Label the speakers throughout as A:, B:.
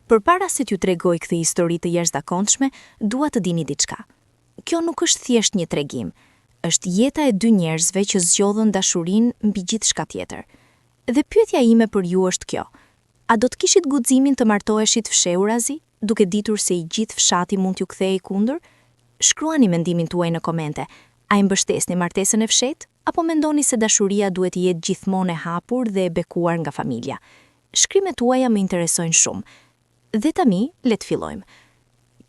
A: Përpara se t'ju tregoj këtë histori të jashtëzakonshme, dua të dini diçka. Kjo nuk është thjesht një tregim, është jeta e dy njerëzve që zgjodhën dashurinë mbi gjithçka tjetër. Dhe pyetja ime për ju është kjo: a do të kishit guximin të martoheshit fshehurazi, duke ditur se i gjithë fshati mund t'ju kthejë kundër? Shkruani mendimin tuaj në komente. A i mbështesni martesën e fshehtë, apo mendoni se dashuria duhet të jetë gjithmonë e hapur dhe e bekuar nga familja? Shkrimet tuaja më interesojnë shumë. Dhe tani, le të fillojmë.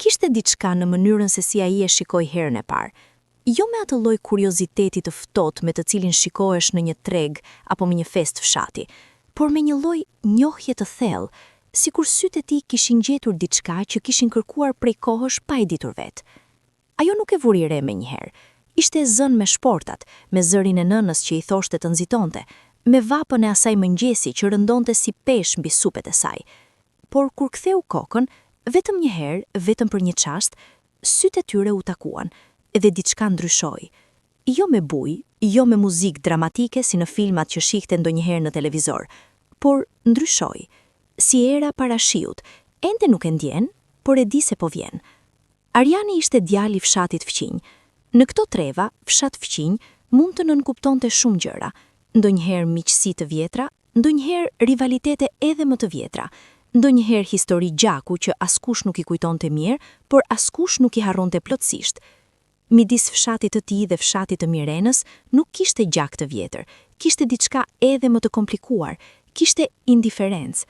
A: Kishte diçka në mënyrën se si ai e shikoi herën e parë. Jo me atë lloj kurioziteti të ftohtë me të cilin shikohesh në një treg apo në një festë fshati, por me një lloj njohje të thellë, sikur sytë e tij kishin gjetur diçka që kishin kërkuar prej kohësh pa e ditur vetë. Ajo nuk e vuri re menjëherë. Ishte e zënë me shportat, me zërin e nënës që i thoshte të nxitonte, me vapën e asaj mëngjesi që rëndonte si peshë mbi supet e saj. Por kur ktheu kokën, vetëm një herë, vetëm për një çast, sytë e tyre u takuan, edhe diçka ndryshoi. Jo me bujë, jo me muzikë dramatike si në filmat që shihte ndonjëherë në televizor, por ndryshoi. Si era para shiut, ende nuk e ndjen, por e di se po vjen. Ariani ishte djali i fshatit fqinj. Në këto treva, fshat fqinj mund të nënkuptonte shumë gjëra, ndonjëherë miqësi të vjetra, ndonjëherë rivalitete edhe më të vjetra, ndonjëherë histori gjaku që askush nuk i kujtonte mirë, por askush nuk i harronte plotësisht. Midis fshatit të tij dhe fshatit të Mirenës nuk kishte gjak të vjetër, kishte diçka edhe më të komplikuar, kishte indiferencë.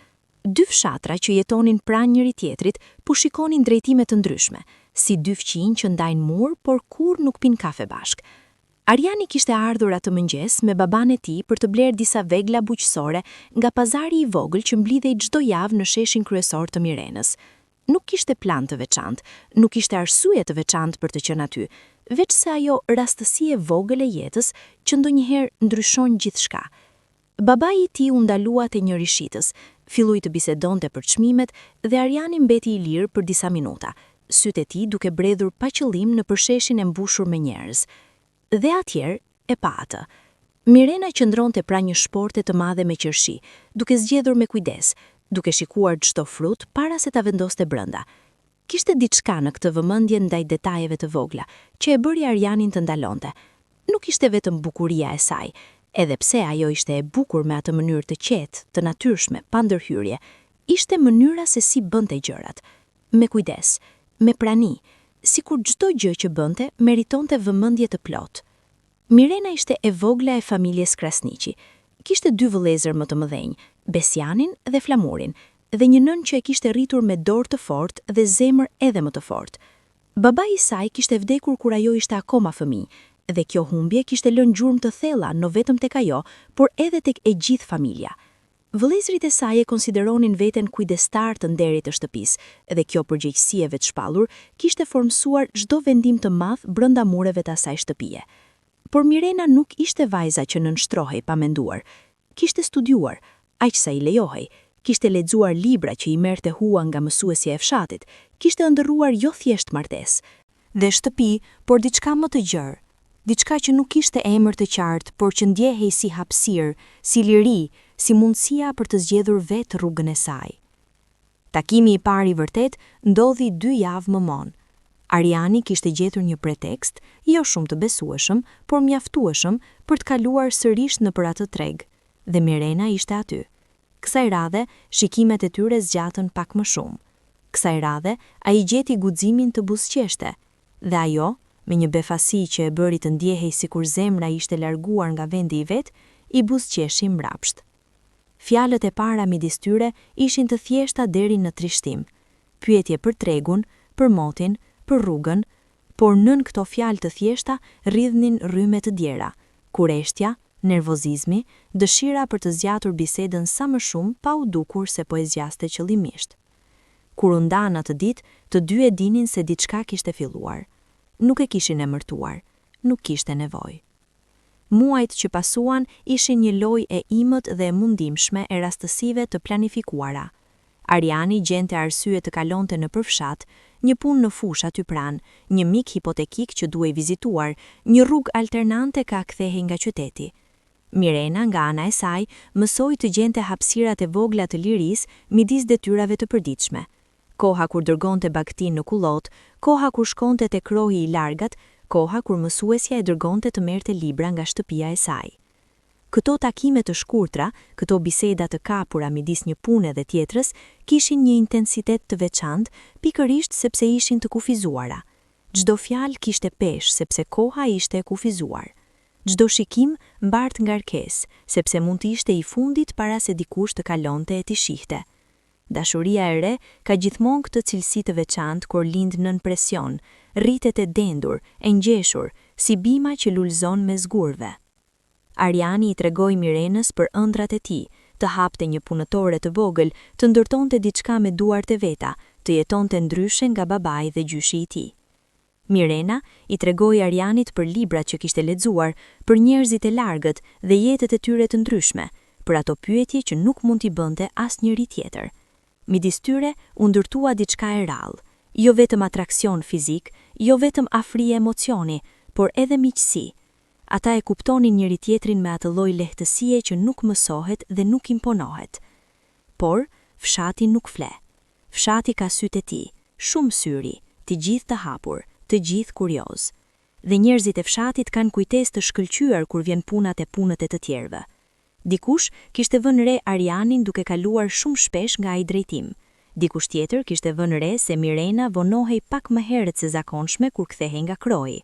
A: Dy fshatra që jetonin pranë njëri tjetrit, po shikonin drejtime të ndryshme, si dy fqinj që ndajnë mur, por kur nuk pinë kafe bashk. Ariani kishte ardhur atë mëngjes me baban e tij për të blerë disa vegla bujqësore nga pazari i vogël që mblidhej çdo javë në sheshin kryesor të Mirenës. Nuk kishte plan të veçantë, nuk kishte arsye të veçantë për të qenë aty, veç se ajo rastësi e vogël e jetës që ndonjëherë ndryshon gjithçka. Babai i tij u ndalua te një rishitës, filloi të bisedonte për çmimet dhe Ariani mbeti i lirë për disa minuta, sytë e tij duke bredhur pa qëllim në përsheshin e mbushur me njerëz. Dhe atjer e pa atë. Mirena qëndronte pranë një shporte të madhe me qershi, duke zgjedhur me kujdes, duke shikuar çdo frut para se ta vendoste brenda. Kishte diçka në këtë vëmendje ndaj detajeve të vogla, që e bëri Arianin të ndalonte. Nuk ishte vetëm bukuria e saj, edhe pse ajo ishte e bukur me atë mënyrë të qetë, të natyrshme, pa ndërhyrje, ishte mënyra se si bënte gjërat, me kujdes, me prani, sikur çdo gjë që bënte meritonte vëmendje të plotë. Mirena ishte e vogla e familjes Krasniqi. Kishte dy vëllezër më të mëdhenj, Besianin dhe Flamurin, dhe një nën që e kishte rritur me dorë të fortë dhe zemër edhe më të fortë. Babai i saj kishte vdekur kur ajo ishte akoma fëmijë, dhe kjo humbje kishte lënë gjurmë të thella jo vetëm tek ajo, por edhe tek e gjithë familja. Vëllezërit e saj e konsideronin veten kujdestar të nderit të shtëpisë, dhe kjo përgjegjësi e vetshpallur kishte formsuar çdo vendim të madh brenda mureve të asaj shtëpie. Por Mirena nuk ishte vajza që nënshtrohej pa menduar. Kishte studiuar, aq sa i lejohej, kishte lexuar libra që i merrte hua nga mësuesja e fshatit, kishte ëndërruar jo thjesht martesë dhe shtëpi, por diçka më të gjerë, diçka që nuk kishte emër të qartë, por që ndjehej si hapësirë, si liri, si mundësia për të zgjedhur vetë rrugën e saj. Takimi i parë i vërtet ndodhi 2 javë më vonë. Ariani kishte gjetur një pretekst, jo shumë të besueshëm, por mjaftueshëm për të kaluar sërish nëpër atë treg, dhe Mirena ishte aty. Kësaj radhe, shikimet e tyre zgjatën pak më shumë. Kësaj radhe, ai gjeti guximin të buzëqeshte, dhe ajo, me një befasi që e bëri të ndjehej sikur zemra ishte larguar nga vendi i vet, i buzëqeshi mbrapsht. Fjalët e para midis tyre ishin të thjeshta deri në trishtim. Pyetje për tregun, për motin, për rrugën, por nën këto fjalë të thjeshta rridhnin rrymë të djera, kureshtja, nervozizmi, dëshira për të zgjatur bisedën sa më shumë pa u dukur se po e zgjaste qëllimisht. Kur u ndan atë ditë, të dy e dinin se diçka kishte filluar. Nuk e kishin emërtuar, nuk kishte nevojë. Muajt që pasuan ishin një lojë e imët dhe e mundimshme e rastësive të planifikuara. Ariani gjente arsye të kalonte në përfshat, një punë në fush aty pranë, një mik hipotekik që duhej vizituar, një rrugë alternante ka kthehej nga qyteti. Mirena, nga ana e saj, mësoi të gjente hapësirat e vogla të lirisë midis detyrave të përditshme, koha kur dërgonte bagtin në kullot, koha kur shkonte te krohi i largat, koha kur mësuesja e dërgonte të merrte libra nga shtëpia e saj. Këto takime të shkurtra, këto biseda të kapura midis një pune dhe tjetrës, kishin një intensitet të veçantë, pikërisht sepse ishin të kufizuara. Çdo fjalë kishte peshë sepse koha ishte e kufizuar. Çdo shikim mbart ngarkesë, sepse mund të ishte i fundit para se dikush të kalonte e t'i shihte. Dashuria e re ka gjithmonë këtë cilësi të veçantë kur lind nën presion, rritet e dendur, e ngjeshur, si bima që lulëzon me zgurve. Ariani i tregoi Mirenës për ëndrat e tij, të hapte një punëtore të vogël, të ndërtonte diçka me duart e veta, të jetonte ndryshe nga babai dhe gjyshi i tij. Mirena i tregoi Arianit për librat që kishte lexuar, për njerëzit e largët dhe jetët e tyre të ndryshme, për ato pyetje që nuk mund t'i bënte asnjëri tjetër. Midis tyre u ndërtua diçka e rrallë, jo vetëm atraksion fizik, jo vetëm afri emocioni, por edhe miqësi. Ata e kuptonin njëri tjetrin me atë lloj lehtësie që nuk mësohet dhe nuk imponohet. Por fshati nuk fle. Fshati ka sytë e tij, shumë syri, të gjithë të hapur, të gjithë kurioz. Dhe njerëzit e fshatit kanë kujtesë të shkëlqyer kur vjen puna te punët e të tjerëve. Dikush kishte vënë re Arianin duke kaluar shumë shpesh nga ai drejtim. Dikush tjetër kishte vënë re se Mirena vonohej pak më herët se zakonshme kur kthehej nga kroji.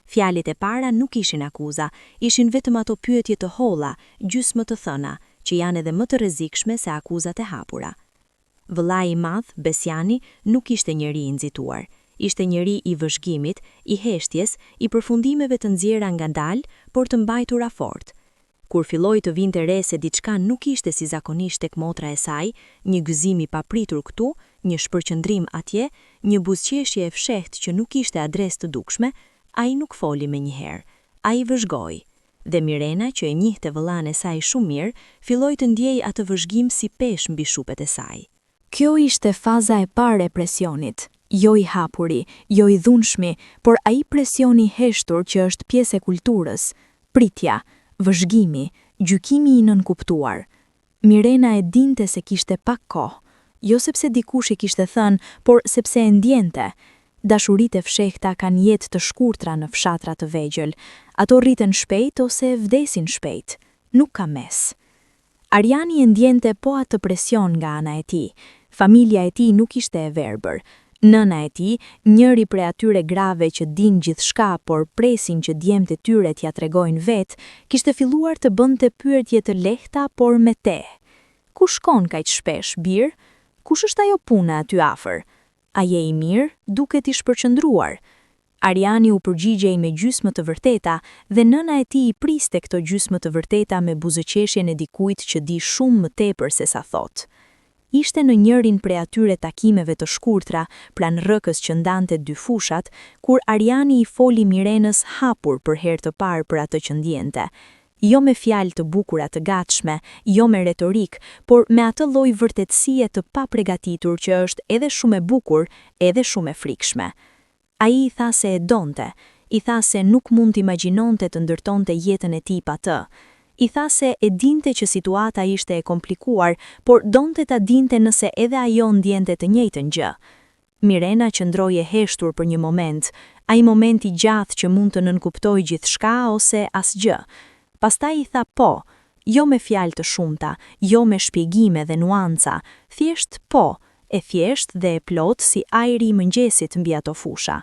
A: Fjalit e para nuk ishin akuza, ishin vetëm ato pyetje të holla, gjysmë të thëna, që janë edhe më të rrezikshme se akuzat e hapura. Vëllai i madh, Besiani, nuk ishte njeri i nxituar. Ishte njeri i vëzhgimit, i heshtjes, i përfundimeve të nxjerra ngadalë, por të mbajtura fort. Kur filloi të vinte re se diçka nuk ishte si zakonisht tek motra e saj, një gëzim i papritur këtu, një shpërqendrim atje, një buzëqeshje e fshehtë që nuk ishte adresë të dukshme, ai nuk foli menjëherë. Ai vëzhgoi. Dhe Mirena, që e njihte vëllain e saj shumë mirë, filloi të ndjejë atë vëzhgim si peshë mbi shupet e saj. Kjo ishte faza e parë e presionit. Jo i hapuri, jo i dhunshmi, por ai presioni heshtur që është pjesë e kulturës. Pritja, vëzhgimi, gjykimi i nënkuptuar. Mirena e dinte se kishte pak kohë, jo sepse dikush i kishte thënë, por sepse e ndjente. Dashuritë e fshehta kanë jetë të shkurtra në fshatra të vegjël. Ato rriten shpejt ose vdesin shpejt. Nuk ka mes. Ariani e ndjente po atë presion nga ana e tij. Familja e tij nuk ishte e verbër. Nëna e tij, njëri prej atyre grave që din gjithçka, por presin që djemtë e tyre t'ia tregojnë vetë, kishte filluar të bënte pyetje të lehta, por me te. Ku shkon kaq shpesh, bir? Kush është ajo puna aty afër? A je i mirë? Duket i shpërqendruar. Ariani u përgjigjej me gjysmë të vërteta dhe nëna e tij i priste këto gjysmë të vërteta me buzëqeshjen e dikujt që di shumë më tepër se sa thot. Ishte në njërin prej atyre takimeve të shkurtra, pranë rrëkës që ndante dy fushat, kur Ariani i foli Mirenës hapur për herë të parë për atë që ndjente. Jo me fjalë të bukura të gatshme, jo me retorik, por me atë lloj vërtetësie të papregatitur që është edhe shumë e bukur, edhe shumë e frikshme. Ai i tha se e donte, i tha se nuk mund t'imagjinonte të ndërtonte jetën e tij pa të. I tha se e dinte që situata ishte e komplikuar, por donte ta dinte nëse edhe ajo ndjente të njëjtën gjë. Mirena qëndroi e heshtur për një moment, ai moment i gjatë që mund të nënkuptojë gjithçka ose asgjë. Pastaj i tha po, jo me fjalë të shumta, jo me shpjegime dhe nuanca, thjesht po, e thjesht dhe e plot si ajri i mëngjesit mbi ato fusha.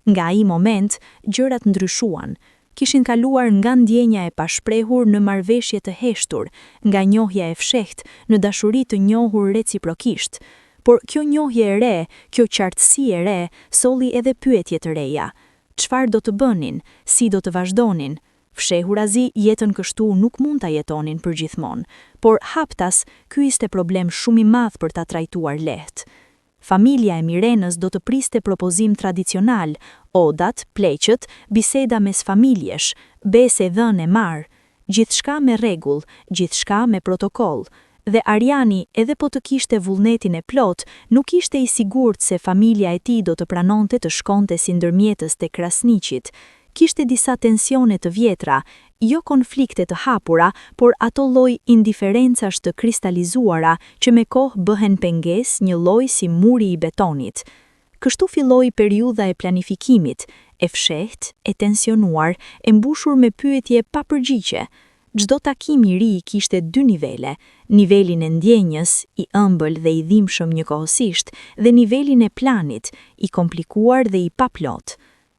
A: Nga ai moment, gjërat ndryshuan. Kishin kaluar nga ndjenja e pashprehur në marrëveshje të heshtur, nga njohja e fshehtë në dashuri të njohur reciprokisht. Por kjo njohje e re, kjo qartësi e re, solli edhe pyetje të reja. Çfarë do të bënin? Si do të vazhdonin? Fshehurazi jetën kështu nuk mund ta jetonin përgjithmonë, por haptas, ky ishte problem shumë i madh për ta trajtuar lehtë. Familja e Mirenës do të priste propozim tradicional, odat, pleqët, biseda mes familjesh, bese dhënë e marë, gjithçka me rregull, gjithçka me protokoll. Dhe Ariani, edhe po të kishte vullnetin e plot, nuk ishte i sigurt se familja e tij do të pranonte të shkonte si ndërmjetës te krasniqit. Kishte disa tensione të vjetra,
B: jo konflikte të hapura, por ato lloj indiferencash të kristalizuara që me kohë bëhen pengesë, një lloj si muri i betonit. Kështu filloi periudha e planifikimit, e fshehtë, e tensionuar, e mbushur me pyetje pa përgjigje. Çdo takim i ri kishte dy nivele, nivelin e ndjenjës, i ëmbël dhe i dhimbshëm njëkohësisht, dhe nivelin e planit, i komplikuar dhe i paplot.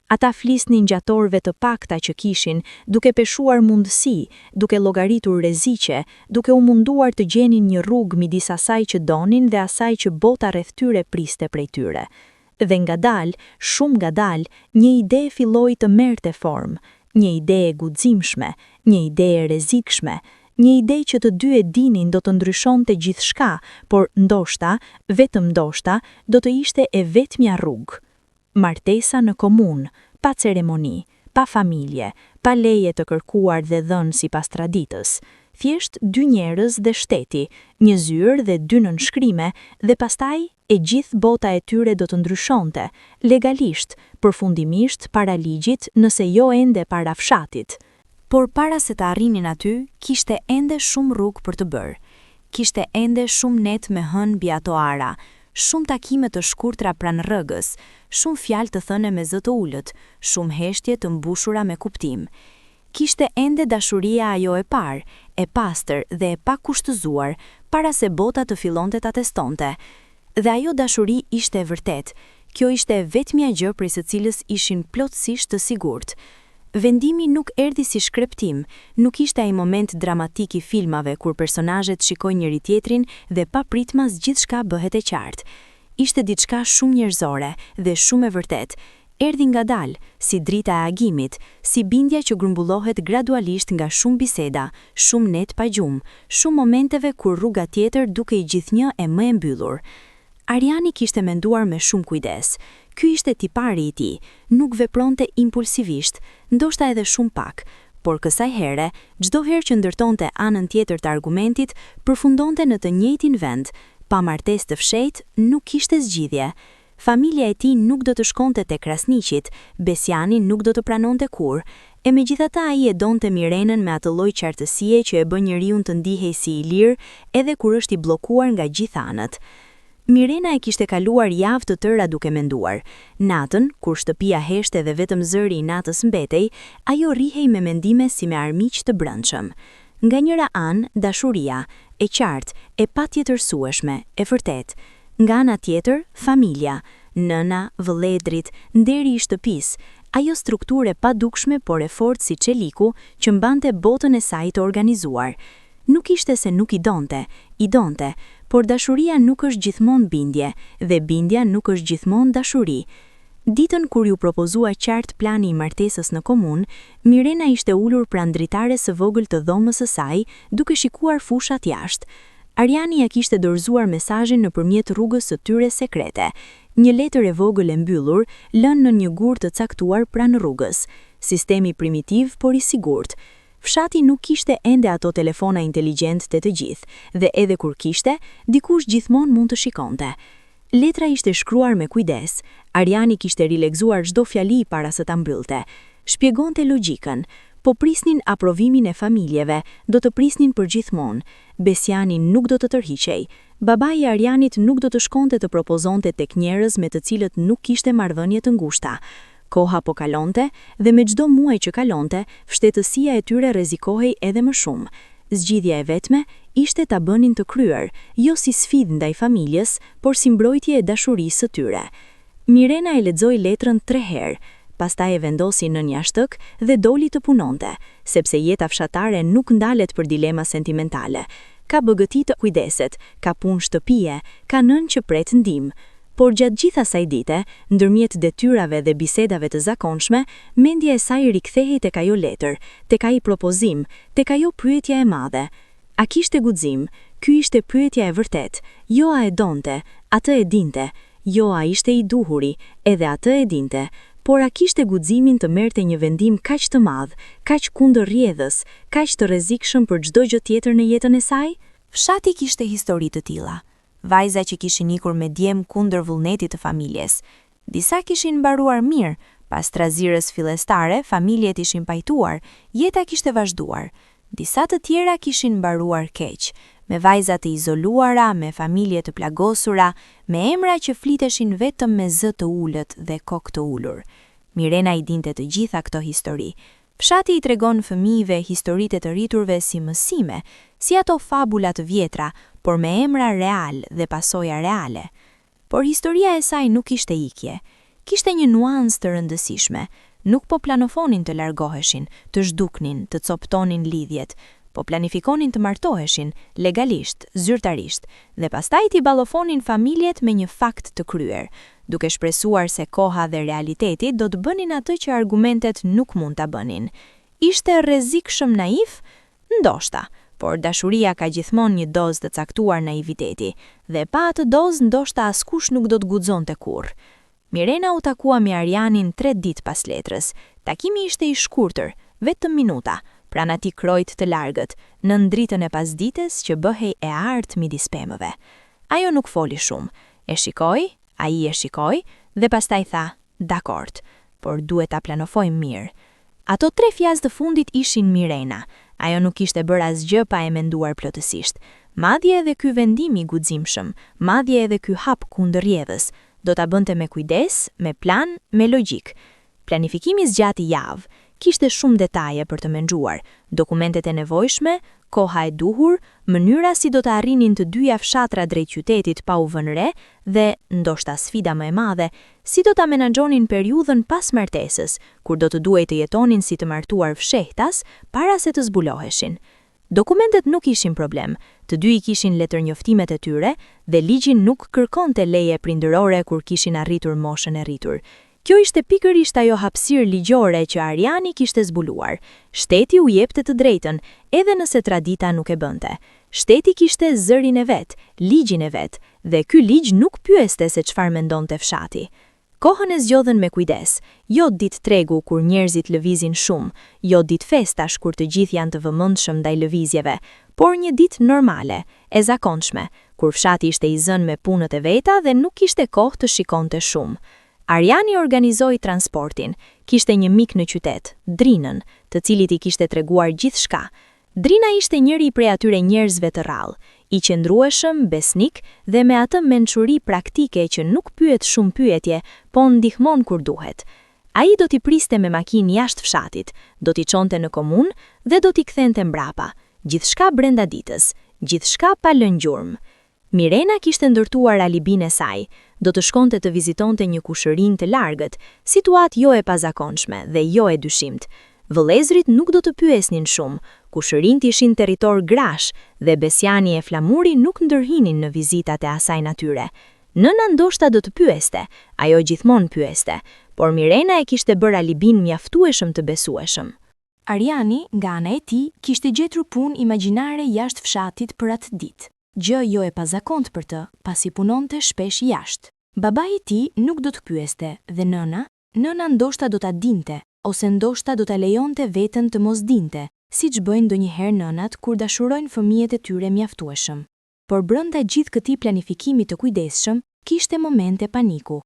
B: Ata flisnin gjatë orëve të pakta që kishin, duke peshuar mundësi, duke llogaritur rreziqe, duke u munduar të gjenin një rrugë midis asaj që donin dhe asaj që bota rreth tyre priste prej tyre. Dhe ngadalë, shumë ngadalë, një ide filloi të merrte formë, një ide e guximshme, një ide e rrezikshme, një ide që të dy e dinin do të ndryshonte gjithçka, por ndoshta, vetëm ndoshta, do të ishte e vetmja rrugë. Martesa në komunë, pa ceremoni, pa familje, pa leje të kërkuar dhe dhënë sipas traditës. Thjesht dy njerëz dhe shteti, një zyrë dhe dy nënshkrime, dhe pastaj e gjithë bota e tyre do të ndryshonte, legalisht, përfundimisht para ligjit, nëse jo ende para fshatit.
A: Por para se të arrinin aty, kishte ende shumë rrugë për të bërë. Kishte ende shumë net me hënë mbi ato ara, shumë takime të shkurtra pranë rrëgës, shumë fjalë të thënë me zë të ulët, shumë heshtje të mbushura me kuptim. Kishte ende dashuria ajo e parë, e pastër dhe e pakushtëzuar, para se bota të fillonte ta testonte. Dhe ajo dashuri ishte e vërtet. Kjo ishte vetmja gjë prej së cilës ishin plotësisht të sigurt. Vendimi nuk erdhi si shkreptim, nuk ishte ai moment dramatik i filmave kur personazhet shikojnë njëri tjetrin dhe pa pritmas gjithçka bëhet e qartë. Ishte diçka shumë njerëzore dhe shumë e vërtet. Erdhi ngadalë, si drita e agimit, si bindja që grumbullohet gradualisht nga shumë biseda, shumë net pa gjumë, shumë momenteve kur rruga tjetër duke i gjithnjë e më e mbyllur. Ariani kishte menduar me shumë kujdes. Ky ishte tipari i tij, nuk vepronte impulsivisht, ndoshta edhe shumë pak, por kësaj here, çdo herë që ndërtonte anën tjetër të argumentit, përfundonte në të njëjtin vend. Pa martesë të fshehtë, nuk kishte zgjidhje. Familja e tij nuk do të shkonte tek Krasniqit, Besiani nuk do të pranonte kur, e megjithatë ai e donte Mirenën me atë lloj qartësie që e bën njeriu të ndihej si i lirë, edhe kur është i bllokuar nga gjithë anët. Mirena e kishte kaluar javë të tëra duke menduar. Natën, kur shtëpia heshte dhe vetëm zëri i natës mbetej, ajo rrihej me mendime si me armiq të brendshëm. Nga njëra anë, dashuria, e qartë, e patjetërsueshme, e vërtet. Nga ana tjetër, familja, nëna, vëlledrit, nderi i shtëpisë, ajo strukturë pa dukshme por e fortë si çeliku që mbante botën e saj të organizuar. Nuk ishte se nuk i donte, por dashuria nuk është gjithmonë bindje, dhe bindja nuk është gjithmonë dashuri. Ditën kur ju propozua qartë plani i martesës në komunë, Mirena ishte ulur pranë dritares së vogël të dhomës së saj, duke shikuar fushat jashtë. Ariani ja kishte dorëzuar mesazhin nëpërmjet rrugës së tyre sekrete. Një letër e vogël e mbyllur, lënë në një gur të caktuar pranë rrugës. Sistemi primitiv por i sigurt. Fshati nuk kishte ende ato telefona inteligjente të gjithë, dhe edhe kur kishte, dikush gjithmonë mund të shikonte. Letra ishte shkruar me kujdes. Ariani kishte rilekzuar çdo fjali para se ta mbyllte. Shpjegonte logjikën. Po prisnin aprovimin e familjeve, do të prisnin për gjithmonë. Besiani nuk do të tërhiqej. Babai i Arianit nuk do të shkonte të propozonte tek njerëz me të cilët nuk kishte marrëdhënie të ngushta. Koha po kalonte dhe me çdo muaj që kalonte, vështetësia e tyre rrezikohej edhe më shumë. Zgjidhja e vetme ishte ta bënin të kryer, jo si sfidë ndaj familjes, por si mbrojtje e dashurisë së tyre. Mirena e lexoi letrën 3 herë. Pastaj e vendosi në një ashtëk dhe doli të punonte, sepse jeta fshatare nuk ndalet për dilema sentimentale. Ka bëgëti të kujdeset, ka punë shtëpie, ka nën që pret ndihmë. Por gjatë gjithë asaj dite, ndërmjet detyrave dhe bisedave të zakonshme, mendja e saj rikthehej tek ajo letër, tek ai propozim, tek ajo pyetja e madhe. A kishte guxim? Ky ishte pyetja e vërtet. Jo a e donte, atë e dinte. Jo a ishte i duhuri, edhe atë e dinte. Por a kishte guximin të merrte një vendim kaq të madh, kaq kundër rrjedhës, kaq të rrezikshëm për çdo gjë tjetër në jetën e saj?
C: Fshati kishte histori të tilla. Vajza që kishin ikur me djem kundër vullnetit të familjes. Disa kishin mbaruar mirë, Pas trazirës fillestare, familjet ishin pajtuar, jeta kishte vazhduar. Disa të tjera kishin mbaruar keq, me vajza të izoluara, me familje të plagosura, me emra që fliteshin vetëm me zë të ulët dhe kokë të ulur. Mirena i dinte të gjitha këto histori. Fshati i tregon fëmijëve historitë të rriturve si mësime, si ato fabula të vjetra, por me emra real dhe pasoja reale. Por historia e saj nuk ishte ikje. Kishte një nuancë të rëndësishme. Nuk po planofonin të largoheshin, të zhduknin, të coptonin lidhjet, po planifikonin të martoheshin, legalisht, zyrtarisht, dhe pastaj t'i ballofonin familjet me një fakt të kryer, duke shpresuar se koha dhe realiteti do të bënin atë që argumentet nuk mund ta bënin. Ishte rrezikshëm naif? Ndoshta, por dashuria ka gjithmonë një dozë të caktuar naiviteti, dhe pa atë dozë ndoshta askush nuk do të guxonte kurrë. Mirena u takua me Arianin 3 ditë pas letrës. Takimi ishte i shkurtër, vetëm minuta, pranë atij krojt të largët, në dritën e pasdites që bëhej e artë midis pemëve. Ajo nuk foli shumë. E shikoi, ai e shikoi dhe pastaj tha, "Dakord, por duhet ta planofojmë mirë." Ato 3 fjalë të fundit ishin Mirena. Ajo nuk ishte bërë asgjë pa e menduar plotësisht. Madje edhe ky vendim i guximshëm, madje edhe ky hap kundër rrjedhës, do ta bënte me kujdes, me plan, me logjik. Planifikimi zgjati javë, kishte shumë detaje për të menaxhuar, dokumentet e nevojshme, koha e duhur, mënyra si do të arrinin të dyja fshatra drejt qytetit pa u vënë re dhe, ndoshta sfida më e madhe, si do ta menaxhonin periudhën pas martesës, kur do të duhej të jetonin si të martuar fshehtas para se të zbuloheshin. Dokumentet nuk ishin problem, të dy i kishin letërnjoftimet e tyre dhe ligji nuk kërkonte leje prindërore kur kishin arritur moshën e rritur. Kjo ishte pikërisht ajo hapësirë ligjore që Ariani kishte zbuluar. Shteti u jepte të drejtën, edhe nëse tradita nuk e bënte. Shteti kishte zërin e vet, ligjin e vet, dhe ky ligj nuk pyeste se çfarë mendonte fshati. Kohën e zgjodhen me kujdes, jo ditë tregu kur njerëzit lëvizin shumë, jo ditë festash kur të gjithë janë të vëmendshëm ndaj lëvizjeve, por një ditë normale, e zakonshme, kur fshati ishte i zënë me punët e veta dhe nuk kishte kohë të shikonte shumë. Ariani organizoi transportin, kishte një mik në qytet, Drinën, të cilit i kishte treguar gjithçka. Drina ishte njëri prej atyre njerëzve të rrallë, i qëndrueshëm, besnik dhe me atë mençuri praktike që nuk pyet shumë pyetje, po ndihmon kur duhet. Ai do t'i priste me makinë jashtë fshatit, do t'i çonte në komunë dhe do t'i kthente mbrapa. Gjithçka brenda ditës, gjithçka pa lënë gjurmë. Mirena kishte ndërtuar alibin e saj, do të shkonte të vizitonte një kushërinë të largët, situatë jo e pazakonshme dhe jo e dyshimt. Vëllezrit nuk do të pyesnin shumë, kushërinjt ishin territor grash dhe Besiani e Flamuri nuk ndërhinin në vizitat e asaj natyre. Nëna ndoshta do të pyeste, ajo gjithmonë pyeste, por Mirena e kishte bërë alibin mjaftueshëm të besueshëm.
A: Ariani, nga ana e tij, kishte gjetur punë imagjinare jashtë fshatit për atë ditë. Gjë jo e pazakontë për të, pasi punonte shpesh jashtë. Babai i tij nuk do të pyeste dhe nëna ndoshta do ta dinte, ose ndoshta do ta lejonte veten të mos dinte, siç bëjnë ndonjëherë nënat kur dashurojnë fëmijët e tyre mjaftueshëm. Por brenda gjithë këtij planifikimi të kujdesshëm, kishte momente paniku.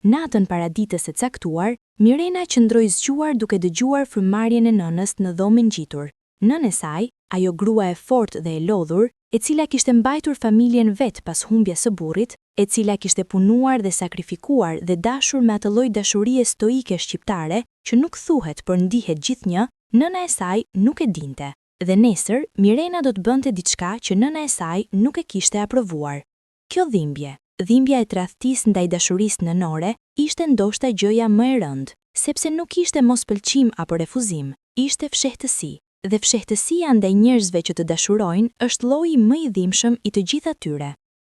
A: Natën para ditës së caktuar, Mirena qëndroi zgjuar duke dëgjuar frymëmarrjen e nënës në dhomën ngjitur. Nënë e saj, ajo grua e fortë dhe e lodhur, e cila kishte mbajtur familjen vet pas humbjes së burrit, e cila kishte punuar dhe sakrifikuar dhe dashur me atë lloj dashurie stoike shqiptare që nuk thuhet por ndihet gjithnjë, nëna e saj nuk e dinte. Dhe nesër, Mirena do të bënte diçka që nëna e saj nuk e kishte aprovuar. Kjo dhimbja e tradhtisë ndaj dashurisë nënore, ishte ndoshta gjëja më e rëndë, sepse nuk ishte mospëlqim apo refuzim, ishte fshehtësi. Dhe fshehtësia ndaj njerëzve që të dashurojnë është lloji më i dhimbshëm i të gjithë atyre.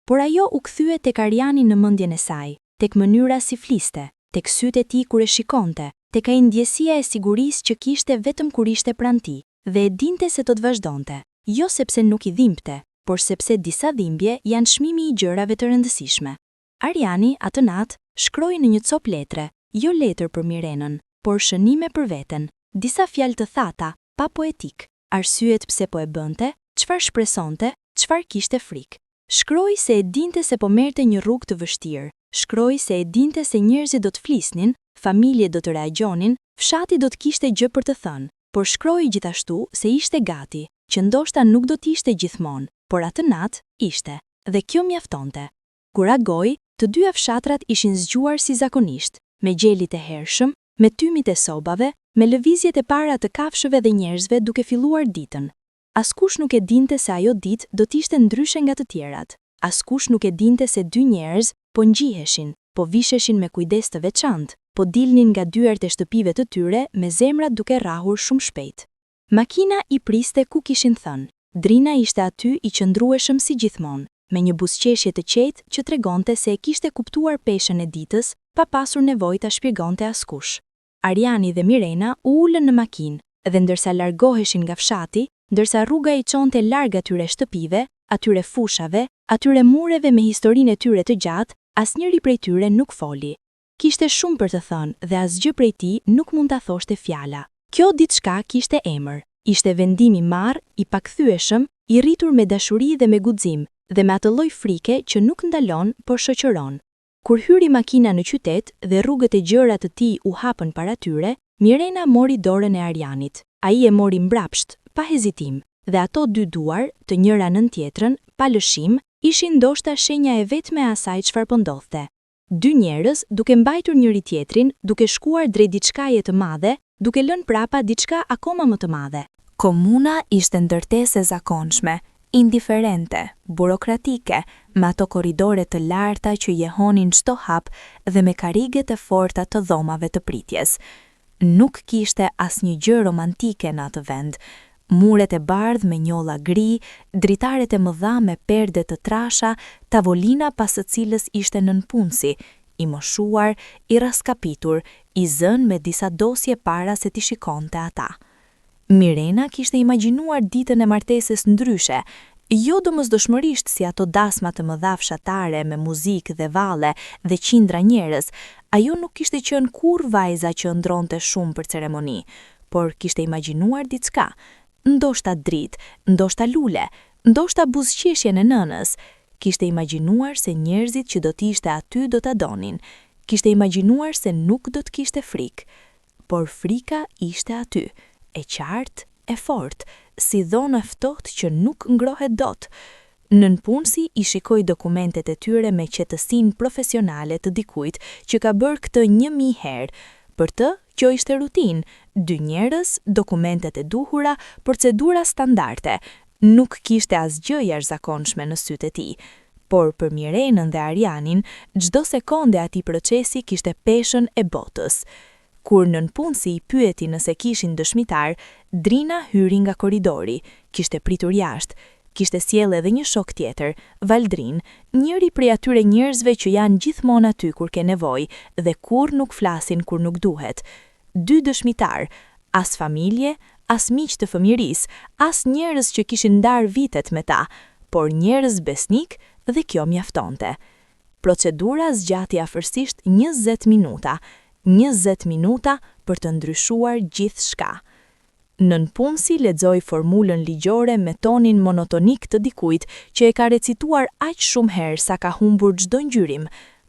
A: Por ajo u kthye tek Ariani në mendjen e saj, tek mënyra si fliste, tek sytë e tij kur e shikonte, tek ai ndjesia e sigurisë që kishte vetëm kur ishte pranë tij, dhe e dinte se do të vazhdonte, jo sepse nuk i dhimbte, por sepse disa dhimbje janë çmimi i gjërave të rëndësishme. Ariani atë natë shkroi në një copë letre, jo letër për Mirenën, por shënime për veten, disa fjalë të thata, pa poetik, arsyet pse po e bënte, çfarë shpresonte, çfarë kishte frikë. Shkroi se e dinte se po merrte një rrugë të vështirë, shkroi se e dinte se njerëzit do të flisnin,
B: familje do të reagjonin, fshati do të kishte gjë për të thënë, por shkroi gjithashtu se ishte gati, që ndoshta nuk do t'ishte gjithmonë, por atë natë ishte, dhe kjo mjaftonte. Kur agoi, të dyja fshatrat ishin zgjuar si zakonisht, me gjelit e hershëm, me tymit e sobave, me lëvizjet e para të kafshëve dhe njerëzve duke filluar ditën. Askush nuk e dinte se ajo ditë do t'ishte ndryshe nga të tjerat. Askush nuk e dinte se dy njerëz po ngjiheshin, po visheshin me kujdes të veçantë, po dilnin nga dyert e shtëpive të tyre me zemrat duke rrahur shumë shpejt. Makina i priste ku kishin thënë. Drina ishte aty i qëndrueshëm si gjithmonë, me një buzëqeshje të qetë që tregonte se e kishte kuptuar peshën e ditës, pa pasur nevojë ta shpjegonte askush. Ariani dhe Mirena u ulën në makinë, dhe ndërsa largoheshin nga fshati, ndërsa rruga i çonte larg atyre shtëpive, atyre fushave, atyre mureve me historinë e tyre të gjatë, asnjëri prej tyre nuk foli. Kishte shumë për të thënë dhe asgjë prej tij nuk mund ta thoshte fjala. Kjo diçka kishte emër. Ishte vendim i marrë, i pakthyeshëm, i rritur me dashuri dhe me guxim, dhe me atë lloj frike që nuk ndalon, por shoqëron. Kur hyri makina në qytet dhe rrugët e gjëra të tij u hapën para tyre, Mirena mori dorën e Arianit. Ai e mori mbrapsht, pa hezitim, dhe ato dy duar, të njëra nën tjetrën, pa lëshim, ishin ndoshta shenja e vetme e asaj çfarë po ndodhte. Dy njerëz duke mbajtur njëri tjetrin, duke shkuar drejt diçkaje të madhe, duke lënë prapa diçka akoma më të madhe.
C: Komuna ishte ndërtesë e zakonshme, indiferente, burokratike, me ato korridore të larta që jehonin çdo hap dhe me kariget e forta të dhomave të pritjes. Nuk kishte asnjë gjë romantike në atë vend. Muret e bardhë me njolla gri, dritaret e mëdha me perde të trasha, tavolina pas së cilës ishte nënpunësi, i moshuar, i raskapitur, i zënë me disa dosje para se t'i shikonte ata. Mirena kishte imagjinuar ditën e martesës ndryshe, jo domosdoshmërisht si ato dasma të mëdha fshatare me muzikë dhe valle dhe qindra njerëz. Ajo nuk kishte qenë kurrë vajza që ndronte shumë për ceremoni, por kishte imagjinuar diçka, ndoshta dritë, ndoshta lule, ndoshta buzëqeshjen e nënës. Kishte imagjinuar se njerëzit që do t'ishte aty do t'a donin. Kishte imagjinuar se nuk do t'kishte frikë. Por frika ishte aty, e qartë, e fortë, si dhonë e ftohtë që nuk ngrohet dot. Nën punësi i shikoi dokumentet e tyre me qetësinë profesionale të dikujt që ka bërë këtë 1000 herë. Për të, kjo ishte rutinë, dy njerëz, dokumentet e duhura, procedura standarde. Nuk kishte asgjë jashtëzakonshme në sytë e tij. Por për Mirenën dhe Arianin, çdo sekonde atij procesi kishte peshën e botës. Kur nënpunësi i pyeti nëse kishin dëshmitar, Drina hyri nga korridori, kishte pritur jashtë, kishte sjellë edhe një shok tjetër, Valdrin, njëri prej atyre njerëzve që janë gjithmonë aty kur ke nevojë dhe kur nuk flasin kur nuk duhet. 2 dëshmitar, as familje, as miq të fëmijërisë, as njerëz që kishin ndarë vitet me ta, por njerëz besnik dhe kjo mjaftonte. Procedura zgjati afërsisht 20 minuta. 20 minuta për të ndryshuar gjithçka. Nënpunësi lexoi formulën ligjore me tonin monotonik të dikujt që e ka recituar aq shumë herë sa ka humbur çdo ngjyrim,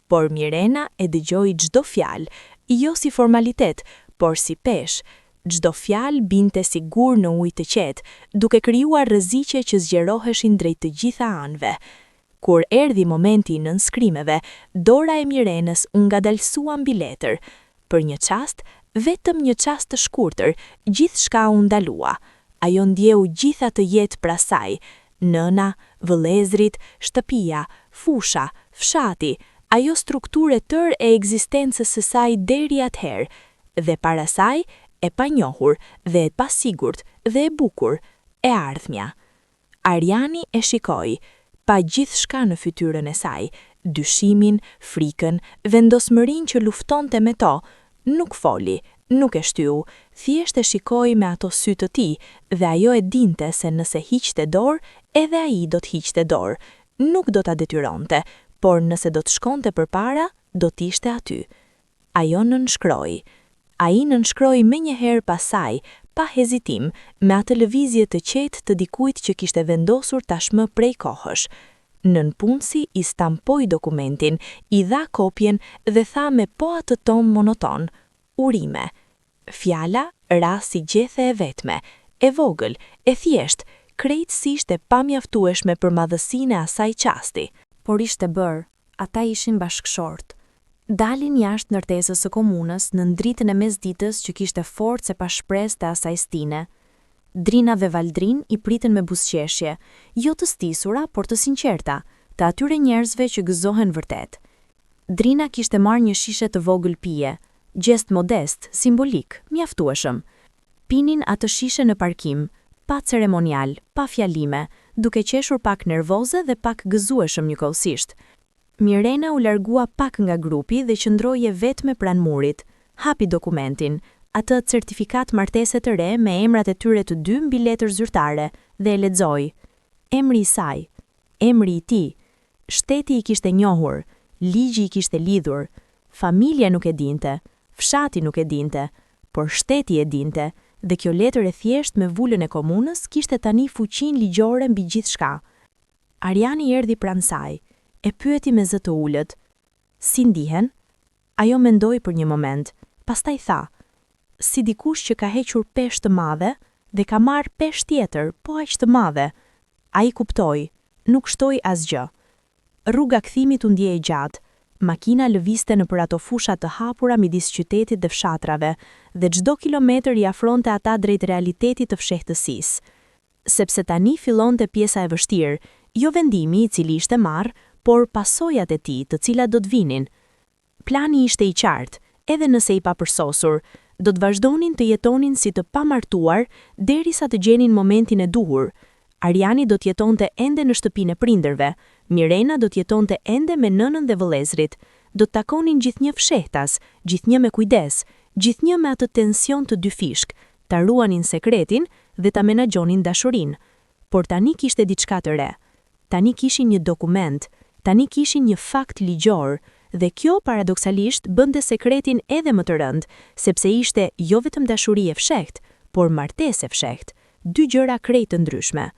C: por Mirena e dëgjoi çdo fjalë, jo si formalitet, por si peshë. Çdo fjalë binte si gur në ujë të qetë, duke krijuar rreziqe që zgjeroheshin drejt të gjitha anëve. Kur erdhi momenti i nënskrimeve, dora e Mirenës u ngadalsua mbi letër. Për një çast, vetëm një çast të shkurtër, gjithçka u ndalua. Ajo ndjeu gjitha të jetë pra saj, nëna, vëllezrit, shtëpia, fusha, fshati, ajo strukturë tërë e ekzistencës së saj deri atëherë, dhe para saj e panjohur dhe e pasigurt dhe e bukur, e ardhmja. Ariani e shikoi, pa gjithçka në fytyrën e saj, dyshimin, frikën, vendosmërinë që luftonte me to. Nuk foli, nuk e shtyu, thjesht e shikoi me ato sy të tij dhe ajo e dinte se nëse hiqte dorë, edhe ai do të hiqte dorë. Nuk do ta detyronte, por nëse do të shkonte përpara, do të ishte aty. Ajo nënshkroi. Ai nënshkroi menjëherë pas saj, pa hezitim, me atë lëvizje të qetë të dikujt që kishte vendosur tashmë prej kohësh. Nënpunësi i stampoi dokumentin, i dha kopjen dhe tha me po atë ton monoton,
B: urime. Fjala ra si gjethe e vetme, e vogël, e thjesht, krejtësisht e pamjaftueshme për madhësinë e asaj qasti.
A: Por ishte bërë, ata ishin bashkëshort. Dalin jashtë ndërtesës së komunës në dritën e mesditës që kishte forcë e pa shpresë të asaj stine. Drina dhe Valdrin i pritën me buzëqeshje, jo të stisura, por të sinqerta, të atyre njerëzve që gëzohen vërtet. Drina kishte marrë një shishe të vogël pije, gjest modest, simbolik, mjaftueshëm. Pinin atë shishe në parkim, pa ceremonial, pa fjalime, duke qeshur pak nervoze dhe pak gëzueshëm njëkohësisht. Mirena u largua pak nga grupi dhe qëndroje vetme pranë murit, hapi dokumentin, atë certifikat martese të re me emrat e tyre të dy mbi letër zyrtare dhe e lexoi. Emri i saj, emri i tij, shteti i kishte njohur, ligji i kishte lidhur, familja nuk e dinte, fshati nuk e dinte, por shteti e dinte, dhe kjo letër e thjesht me vulën e komunës kishte tani fuqinë ligjore mbi gjithçka. Ariani erdhi pranë saj, e pyeti me zë të ulët. Si ndihen? Ajo mendoi për një moment, pastaj tha, si dikush që ka hequr peshë të madhe dhe ka marrë peshë tjetër, po aq të madhe. Ai kuptoi, nuk shtoi asgjë. Rruga kthimit u ndiej gjatë, makina lëviste nëpër ato fusha të hapura midis qytetit dhe fshatrave, dhe çdo kilometër i afronte ata drejt realitetit të fshehtësisë. Sepse tani fillonte pjesa e vështirë, jo vendimi i cili ishte marrë, por pasojat e tij, të cilat do të vinin. Plani ishte i qartë, edhe nëse i papërsosur, do të vazhdonin të jetonin si të pamartuar derisa të gjenin momentin e duhur. Ariani do të jetonte ende në shtëpinë e prindërve, Mirena do të jetonte ende me nënën dhe vëllezrit. Do të takonin gjithnjë fshehtas, gjithnjë me kujdes, gjithnjë me atë tension të dy fishk, ta ruanin sekretin dhe ta menaxhonin dashurinë. Por tani kishte diçka të re. Tani kishin një dokument, tani kishin një fakt ligjor, dhe kjo paradoksalisht bënte sekretin edhe më të rënd, sepse ishte jo vetëm dashuri e fshehtë, por martesë e fshehtë, dy gjëra krejt të ndryshme.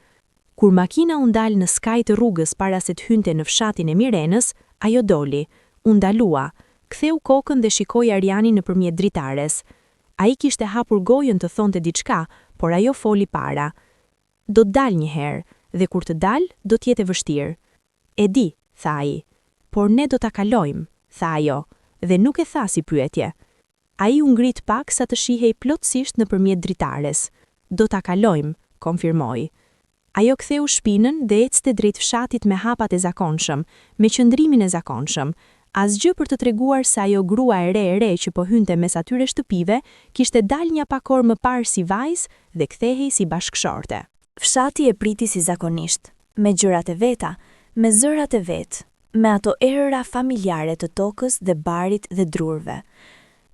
A: Kur makina u ndal në skaj të rrugës para se të hynte në fshatin e Mirenës, ajo doli, u ndalua, ktheu kokën dhe shikoi Arianin nëpërmjet dritares. Ai kishte hapur gojën të thonte diçka, por ajo foli para. Do të dal një herë, dhe kur të dal, do të jetë vështirë. E di, tha ai, por ne do ta kalojmë, tha ajo, dhe nuk e tha si pyetje. Ai u ngrit pak sa të shihej plotësisht nëpërmjet dritares. Do ta kalojmë, konfirmoi. Ajo ktheu shpinën dhe ecte drejt fshatit me hapat e zakonshëm, me qëndrimin e zakonshëm, asgjë për të treguar se ajo grua e re që po hynte mes atyre shtëpive, kishte dal një pak orë më parë si vajzë dhe kthehej si bashkëshorte. Fshati e priti si zakonisht, me gjërat e veta, me zërat e vet, me ato erëra familjare të tokës dhe barit dhe drurve.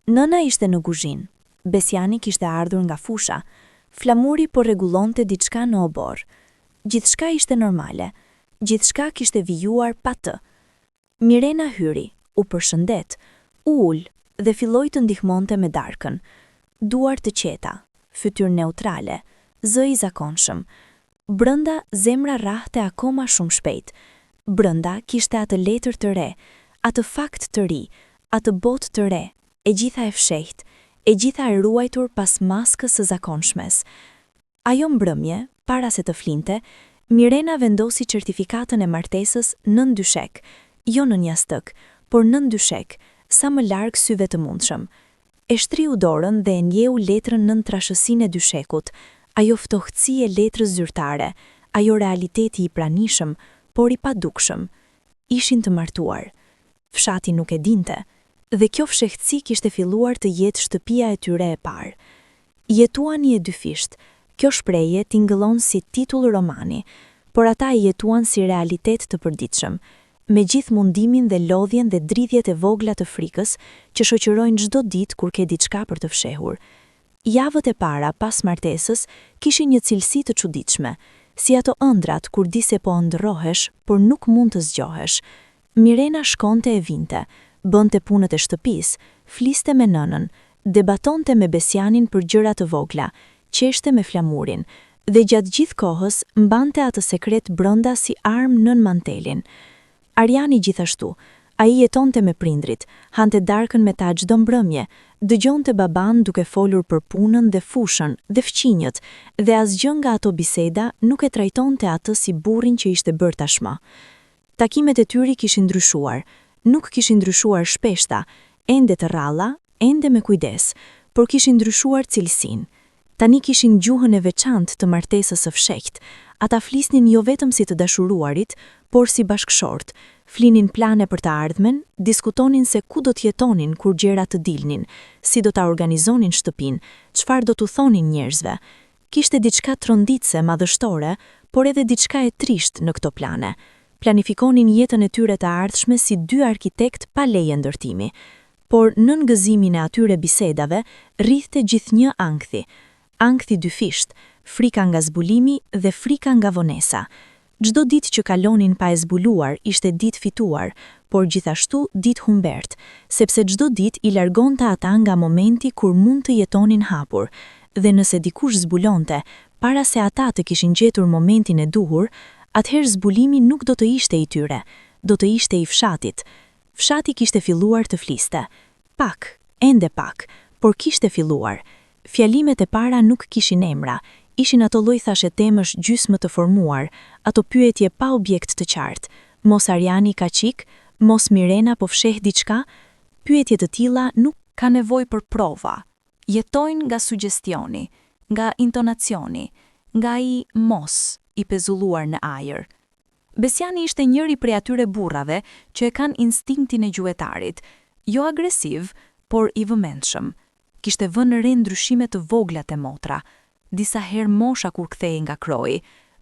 A: Nëna ishte në kuzhinë, Besiani kishte ardhur nga fusha, Flamuri po rregullonte diçka në obor. Gjithçka ishte normale, gjithçka kishte vijuar pa të. Mirena hyri, u përshëndet, u ul dhe filloi të ndihmonte me darkën. Duar të qeta, fytyrë neutrale, zë i zakonshëm. Brenda zemra rrahte akoma shumë shpejt. Brenda kishte atë letër të re, atë fakt të ri, atë botë të re, e gjitha e fshehtë, e gjitha e ruajtur pas maskës së zakonshmes. Ajo mbrëmje, para se të flinte, Mirena vendosi certifikatën e martesës nën dyshek, jo në jastëk, por nën dyshek, sa më larg syve të mundshëm. E shtriu dorën dhe e njeu letrën nën trashësinë e dyshekut, ajo ftohtësi e letrës zyrtare, ajo realiteti i pranishëm, por i padukshëm. Ishin të martuar. Fshati nuk e dinte, dhe kjo fshehtësi kishte filluar të jetë shtëpia e tyre e parë. Jetuani e dyfisht. Kjo shprehje tingëllon si titull romani, por ata e jetuan si realitet të përditshëm, me gjithë mundimin dhe lodhjen dhe dridhjet e vogla të frikës që shoqërojnë çdo ditë kur ke diçka për të fshehur. Javët e para pas martesës kishin një cilësi të çuditshme, si ato ëndrat kur di se po ëndrrohesh, por nuk mund të zgjohesh. Mirena shkonte e vinte, bënte punët e shtëpisë, fliste me nënën, debatonte me Besianin për gjëra të vogla, qeshte me Flamurin, dhe gjatë gjithë kohës mbante atë sekret brenda si armë nën mantelin. Ariani gjithashtu,
B: Ai jetonte me prindrit, hante darkën me ta çdo mbrëmje, dëgjonte baban duke folur për punën dhe fushën dhe fqinjët, dhe asgjë nga ato biseda nuk e trajtonte atë si burrin që ishte bërë tashmë. Takimet e tyre kishin ndryshuar, nuk kishin ndryshuar shpeshta, ende të rralla, ende me kujdes, por kishin ndryshuar cilësinë. Tani kishin gjuhën e veçantë të martesës së fshehtë. Ata flisnin jo vetëm si të dashuruarit, por si bashkëshort, flinin plane për të ardhmen, diskutonin se ku do të jetonin kur gjërat të dilnin, si do ta organizonin shtëpinë, çfarë do t'u thonin njerëzve. Kishte diçka tronditse madhështore, por edhe diçka e trisht në këto plane. Planifikonin jetën e tyre të ardhshme si dy arkitekt pa leje ndërtimi. Por në ngëzimin e atyre bisedave, rrithte gjithnjë ankthi. Ankthi dyfisht, frika nga zbulimi dhe frika nga vonesa. Çdo ditë që kalonin pa e zbuluar ishte ditë fituar, por gjithashtu ditë humbert, sepse çdo ditë i largonte ata nga momenti kur mund të jetonin hapur, dhe nëse dikush zbulonte, para se ata të kishin gjetur momentin e duhur, atëherë zbulimi nuk do të ishte i tyre, do të ishte i fshatit. Fshati kishte filluar të fliste. Pak, ende pak, por kishte filluar. Fjalimet e para nuk kishin emra, ishin ato lloj thashetemësh gjysmë të formuar, ato pyetje pa objekt të qartë. Mos Ariani ka qik, mos Mirena po fsheh diçka, pyetje të tilla nuk
C: ka nevojë për prova. Jetojnë nga sugjestioni, nga intonacioni, nga i mos i pezulluar në ajër. Besiani ishte njëri prej atyre burrave që e kanë instinktin e gjuetarit, jo agresiv, por i vëmendshëm. Kishte vënë re ndryshime të vogla te motra, disa herë mosha kur kthehej nga kroji,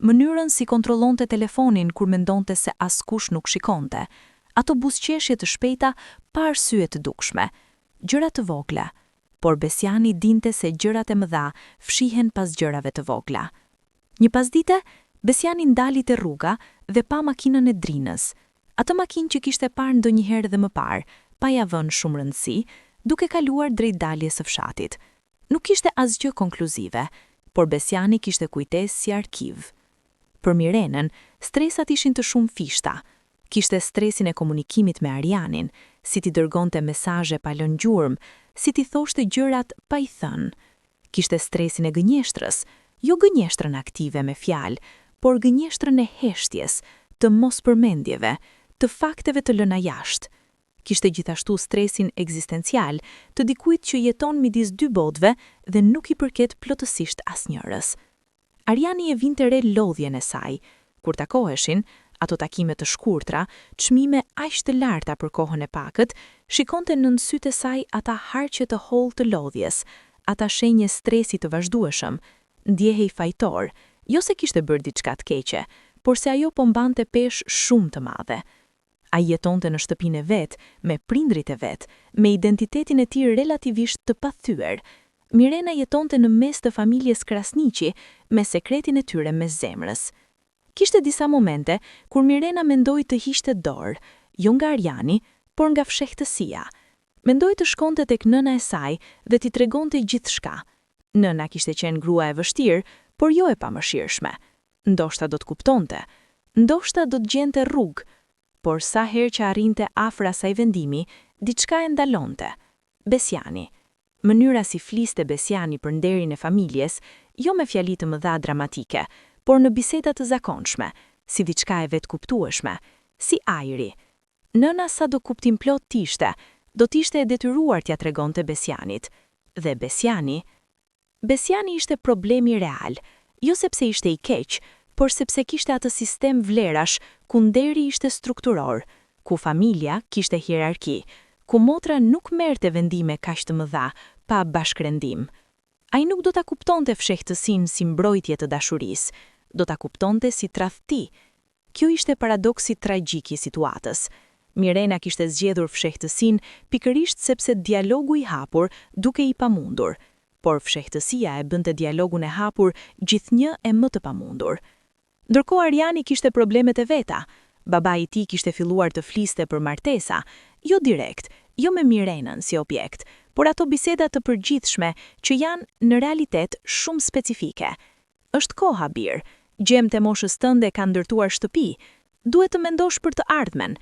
C: mënyrën si kontrollonte telefonin kur mendonte se askush nuk shikonte, ato buzëqeshje të shpejta pa arsye të dukshme, gjëra të vogla, por Besiani dinte se gjërat e mëdha fshihen pas gjërave të vogla. Një pasdite, Besiani ndali te rruga dhe pa makinën e drinës, atë makinë që kishte parë ndonjëherë dhe më parë, pa ja vënë shumë rëndësi, duke kaluar drejt daljes së fshatit. Nuk kishte asgjë konkluzive, por Besiani kishte kujtesë si arkiv. Për Mirenën, stresat ishin të shumë fishta. Kishte stresin e komunikimit me Arianin, si t'i dërgonte mesazhe pa lënë gjurmë, si t'i thoshte gjërat pa i thënë. Kishte stresin e gënjeshtrës, jo gënjeshtrën aktive me fjalë, por gënjeshtrën e heshtjes, të mospërmendjeve, të fakteve të lëna jashtë. Kishte gjithashtu stresin ekzistencial të dikujt që jeton midis dy botëve dhe nuk i përket plotësisht asnjërës. Ariani e vinte re lodhjen e saj. Kur takoheshin, ato takime të shkurtra, çmime aq të larta për kohën e pakët, shikonte nën sytë e saj ata harqe të hollë të lodhjes, ata shenje stresi të vazhdueshëm, ndjehej fajtor, jo se kishte bërë diçka të keqe, por se ajo po mbante peshë shumë të madhe. Ai jetonte në shtëpinë e vet, me prindrit e vet, me identitetin e tij relativisht të pathyer. Mirena jetonte në mes të familjes Krasniqi, me sekretin e tyre mes zemrës. Kishte disa momente kur Mirena mendoi të hiqte dorë, jo nga Ariani, por nga fshehtësia. Mendoi të shkonte tek nëna e saj dhe t'i tregonte gjithçka. Nëna kishte qenë grua e vështirë, por jo e pamëshirshme. Ndoshta do të kuptonte, ndoshta do të gjente rrugë, por sa herë që arrinte afër asaj vendimi, diçka e ndalonte. Besiani. Mënyra si fliste Besiani për nderin e familjes, jo me fjali të mëdha dramatike, por në biseda të zakonshme, si diçka e vetkuptueshme, si ajri. Nëna sa do kuptim plot t'ishte, do t'ishte e detyruar t'ja tregonte Besianit. Dhe Besiani ishte problemi real, jo sepse ishte i keq, por sepse kishte atë sistem vlerash ku nderi ishte strukturor, ku familja kishte hierarki, ku motra nuk merrte vendime kaq të mëdha pa bashkërendim. Ai nuk do ta kuptonte fshehtësinë si mbrojtje të dashurisë, do ta kuptonte si tradhti. Kjo ishte paradoksi tragjik i situatës. Mirena kishte zgjedhur fshehtësinë pikërisht sepse dialogu i hapur duke i pamundur, por fshehtësia e bënte dialogun e hapur gjithnjë e më të pamundur. Ndërkohë Ariani kishte problemet e veta. Babai i tij kishte filluar të fliste për martesa, jo direkt, jo me Mirenën si objekt, por ato biseda të përgjithshme që janë në realitet shumë specifike. Është koha bir, gjemë të moshës tënde ka ndërtuar shtëpi, duhet të mendosh për të ardhmen.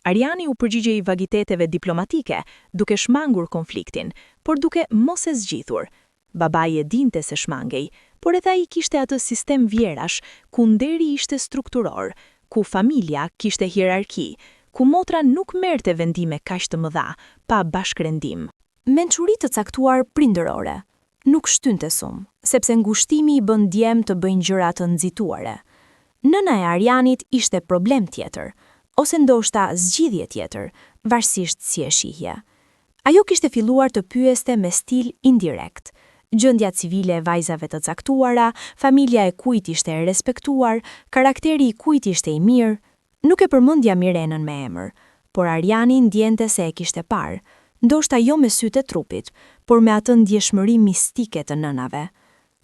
B: Ariani u përgjigje i vagiteteve diplomatike, duke shmangur konfliktin, por duke mos e zgjithur. Babai e dinte se shmangej, por edhe ai kishte atë sistem vjerash, ku nderi ishte strukturor, ku familja kishte hierarki, ku motra nuk merrte vendime kaq të mëdha, pa bashkërendim.
A: Mençuri të caktuar prindërore. Nuk shtynte shumë, sepse ngushtimi i bën djem të bëjnë gjëra të nxituare. Nëna e Arianit ishte problem tjetër, ose ndoshta zgjidhje tjetër, varësisht si e shihje. Ajo kishte filluar të pyeste me stil indirekt. Gjendja civile e vajzave të caktuara, familja e kujt ishte e respektuar, karakteri i kujt ishte i mirë. Nuk e përmendja Mirenën me emër, por Ariani ndjente se e kishte parë, ndoshta jo me sytë e trupit, por me atë ndjeshmëri mistike të nënave.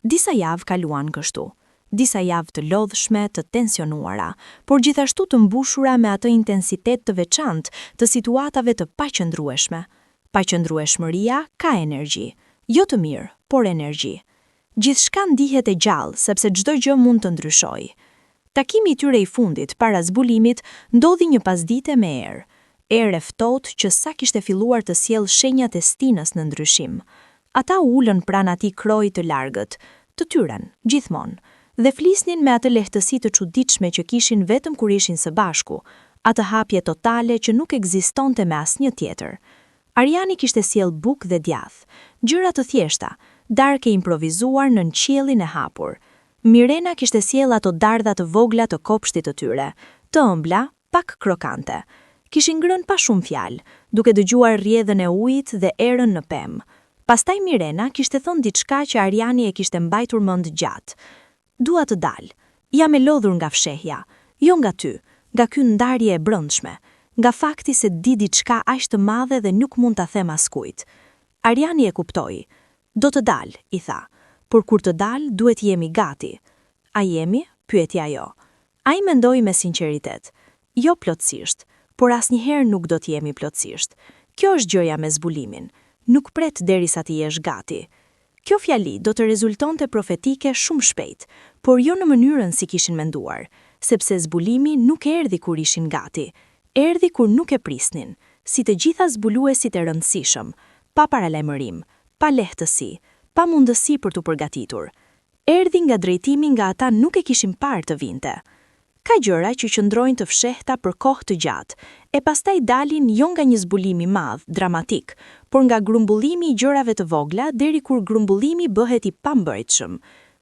A: Disa javë kaluan kështu. Disa javë të lodhshme, të tensionuara, por gjithashtu të mbushura me atë intensitet të veçantë të situatave të paqëndrueshme. Paqëndrueshmëria ka energji, jo të mirë, por energji. Gjithçka ndihet e gjallë, sepse çdo gjë mund të ndryshojë. Takimi i tyre i fundit para zbulimit ndodhi një pasdite me erë. Erë e ftohtë që sa kishte filluar të sjellë shenjat e stinës në ndryshim. Ata u ulën pranë atij kroji të largët, të tyren, gjithmonë, dhe flisnin me atë lehtësi të çuditshme që kishin vetëm kur ishin së bashku, atë hapje totale që nuk ekzistonte me asnjë tjetër. Ariani kishte sjell bukë dhe djath, gjëra të thjeshta, darkë improvizuar në qiellin e hapur. Mirena kishte sjell ato dardha të vogla të kopshtit të tyre, të ëmbla, pak krokante. Kishin ngrënë pa shumë fjalë, duke dëgjuar rrjedhën e ujit dhe erën në pemë. Pastaj Mirena kishte thënë diçka që Ariani e kishte mbajtur mend gjatë. Dua të dal. Jam e lodhur nga fshehja, jo nga ty, nga ky ndarje e brendshme, nga fakti se di diçka aq të madhe dhe nuk mund ta them askujt. Ariani e kuptoi. Do të dal, i tha, por kur të dal duhet jemi gati. A jemi? Pyeti ajo. Ai mendoi me sinqeritet. Jo plotësisht, por asnjëherë nuk do të jemi plotësisht. Kjo është gjëja me zbulimin. Nuk pret derisa të jesh gati. Kjo fjali do të rezultonte profetike shumë shpejt, por jo në mënyrën si kishin menduar, sepse zbulimi nuk erdhi kur ishin gati, erdhi kur nuk e prisnin, si të gjitha zbuluesit e rëndësishëm, pa paralajmërim, pa lehtësi, pa mundësi për t'u përgatitur. Erdhi nga drejtimi nga ata nuk e kishin parë të vinte. Ka gjëra që qëndrojnë të fshehta për kohë të gjatë, e pastaj dalin jo nga një zbulim i madh, dramatik, por nga grumbullimi i gjërave të vogla deri kur grumbullimi bëhet i pambërritshëm.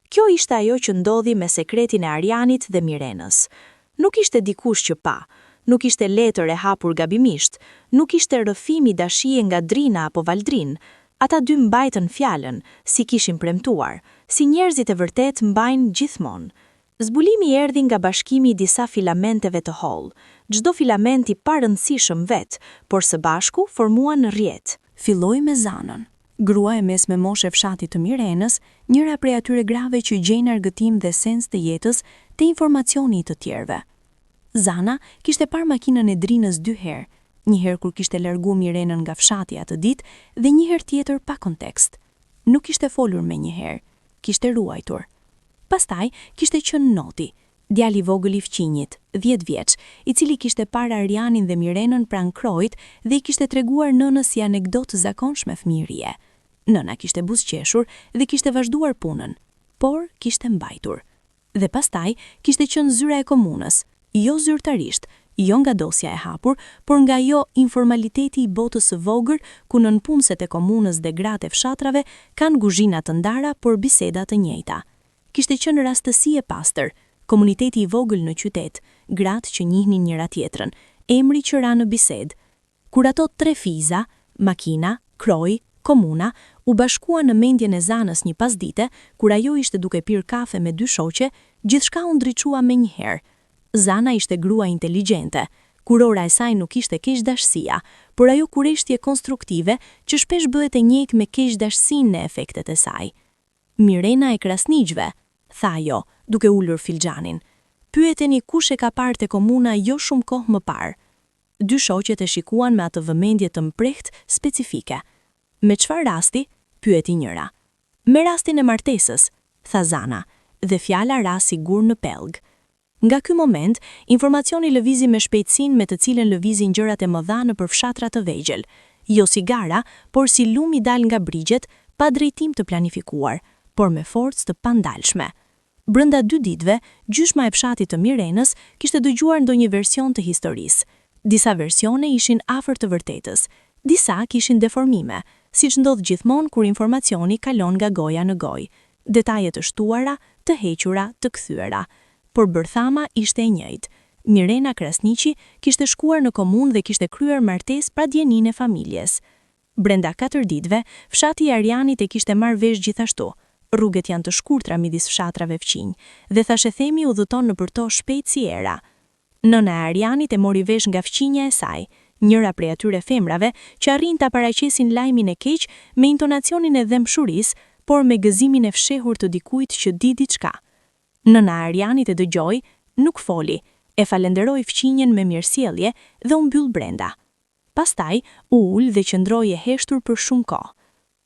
A: Kjo ishte ajo që ndodhi me sekretin e Arianit dhe Mirenës. Nuk ishte dikush që pa, nuk ishte letër e hapur gabimisht, nuk ishte rrëfimi dashie nga Drina apo Valdrin. Ata dy mbajtën fjalën, si kishin premtuar, si njerëzit e vërtet mbajnë gjithmonë. Zbulimi erdhi nga bashkimi i disa filamenteve të hollë, çdo filament i parëndësishëm vet, por së bashku formuan rrjet. Filloi me Zanën, grua e mesme moshe fshatit të Mirenës, njëra prej atyre grave që gjejnë argëtim dhe sens të jetës te informacioni të tjerëve. Zana kishte parë makinën e Drinës 2 herë, një herë kur kishte larguar Mirenën nga fshati atë ditë dhe një herë tjetër pa kontekst. Nuk kishte folur me një herë, kishte ruajtur. Pastaj kishte qenë Noti, djali i vogël i fqinjit, 10 vjeç, i cili kishte parë Arianin dhe Mirenën pranë krojit dhe i kishte treguar nënës si anekdotë zakonshme fëmijërie. Nëna kishte buzëqeshur dhe kishte vazhduar punën, por kishte mbajtur. Dhe pastaj kishte qenë zyra e komunës, jo zyrtarisht, jo nga dosja e hapur, por nga jo informaliteti i botës së vogël ku nënpunëset e komunës dhe gratë e fshatrave kanë kuzhina të ndara por biseda të njëjta. Kishte qenë rastësi e pastër, komuniteti i vogël në qytet, gratë që njihnin njëra tjetrën, emri që ra në bisedë. Kur ato 3 fiza, makina, kroj, komuna, u bashkua në mendjen e Zanës një pasdite, kur ajo ishte duke pirë kafe me 2 shoqe, gjithçka u ndriçua menjëherë. Zana ishte grua inteligjente, kurora e saj nuk ishte keqdashësia, por ajo kureshtje konstruktive që shpesh bëhet e njëjtë me keqdashësinë në efektet e saj. Mirena e krasniqve, tha ajo, duke ulur filxhanin. Pyeteni kush e ka parë te komuna jo shumë kohë më parë. 2 shoqet e shikuan me atë vëmendje të mprehtë specifike. Me çfarë rasti? Pyeti njëra. Me rastin e martesës, tha Zana, dhe fjala ra sigur në pellg.
B: Nga ky moment, informacioni lëvizi me shpejtësinë me të cilën lëvizin gjërat e mëdha nëpër fshatra të vegjël, jo si gara, por si lumi dal nga brigjet, pa drejtim të planifikuar, por me forcë të pandalshme. Brenda 2 ditëve, gjyshma e fshatit të Mirenës kishte dëgjuar ndonjë version të historisë. Disa versione ishin afër të vërtetës, disa kishin deformime, siç ndodh gjithmonë kur informacioni kalon nga goja në gojë, detaje të shtuara, të hequra, të kthyera. Por bërthama ishte e njëjtë. Mirena Krasniqi kishte shkuar në komunë dhe kishte kryer martesë pra djeninë e familjes. Brenda 4 ditëve, fshati i Arianit e kishte marrë vesh gjithashtu. Rrugët janë të shkurtra midis fshatrave fqinj, dhe thashë themi udhëton nëpër to shpejt si era. Nëna e Arianit e mori vesh nga fqinja e saj, njëra prej atyre femrave që arrin ta paraqesin lajmin e keq me intonacionin e dëmshurisë, por me gëzimin e fshehur të dikujt që di diçka. Nëna e Arianit e dëgjoi, nuk foli, e falenderoi fqinjen me mirësjellje dhe u mbyll brenda. Pastaj u ul dhe qëndroi e heshtur për shumë kohë.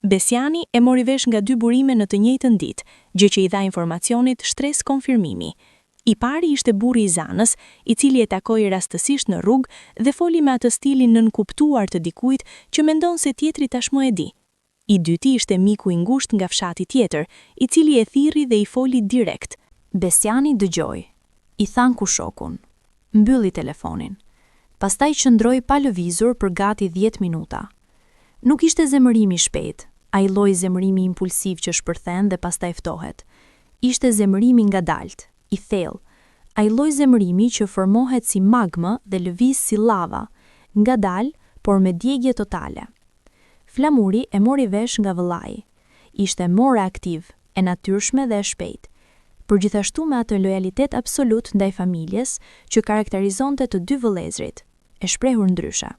B: Besiani e mori vesh nga 2 burime në të njëjtën ditë, gjë që i dha informacionit shtresë konfirmimi. I pari ishte burri i Zanës, i cili e takoi rastësisht në rrugë dhe foli me atë stilin nënkuptuar të dikujt që mendon se tjetri tashmë e di. I dyti ishte miku i ngushtë nga fshati tjetër, i cili e thirri dhe i foli direkt.
C: Besiani dëgjoi. I than kushokun. Mbylli telefonin. Pastaj qëndroi pa lëvizur për gati 10 minuta. Nuk ishte zemërimi i shpejt, ai lloj zemërimi impulsiv që shpërthen dhe pastaj ftohet. Ishte zemërimi ngadalt, i thellë, ai lloj zemërimi që formohet si magmë dhe lëviz si lava, ngadal, por me djegje totale. Flamuri e mori vesh nga vëllai. Ishte more aktiv, e natyrshme dhe e shpejt. Por gjithashtu me atë lojalitet absolut ndaj familjes që karakterizonte të dy vëllezrit, e shprehur ndryshe.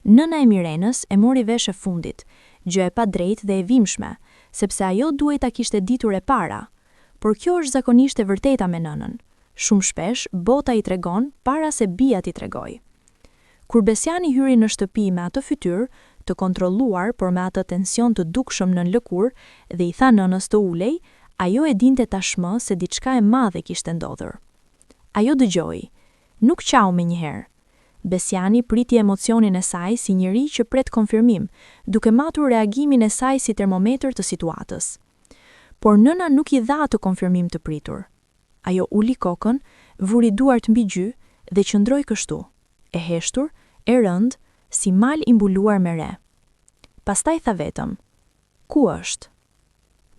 C: Nëna e Mirenës e mori vesh e fundit, gjë e padrejtë dhe e vimshme, sepse ajo duhej ta kishte ditur e para. Por kjo është zakonisht e vërteta me nënën. Shumë shpesh bota i tregon para se bija t'i tregoj. Kur Besiani hyri në shtëpi me atë fytyrë, të kontrolluar por me atë tension të dukshëm nën lëkurë dhe i tha nënës të ulej, ajo e dinte tashmë se diçka e madhe kishte ndodhur. Ajo dëgjoi, nuk qau menjëherë. Besiani priti emocionin e saj si njëri që pret konfirmim, duke matur reagimin e saj si termometër të situatës. Por nëna nuk i dha atë konfirmim të pritur. Ajo uli kokën, vuri duart mbi gjy dhe qëndroi kështu, e heshtur, e rënd, si mal i mbuluar me re. Pastaj tha vetëm, ku është?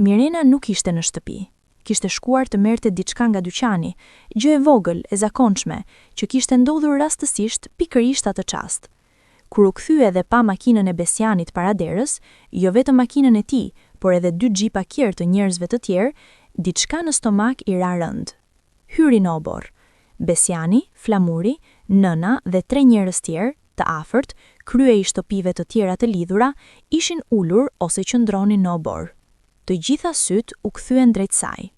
C: Mirena nuk ishte në shtëpi. Kishte shkuar të merrte diçka nga dyqani, gjë e vogël, e zakonshme, që kishte ndodhur rastësisht pikërisht atë çast. Kur u kthye dhe pa makinën e Besianit para derës, jo vetëm makinën e tij, por edhe 2 xhipa tjerë të njerëzve të tjerë, diçka në stomak i ra rënd. Hyri në obor. Besiani, Flamuri, nëna dhe 3 njerëz tjerë, të afërt, krye i shtëpive të tjera të lidhura, ishin ulur ose qëndronin në obor. Të gjitha syt u kthyen drejt saj.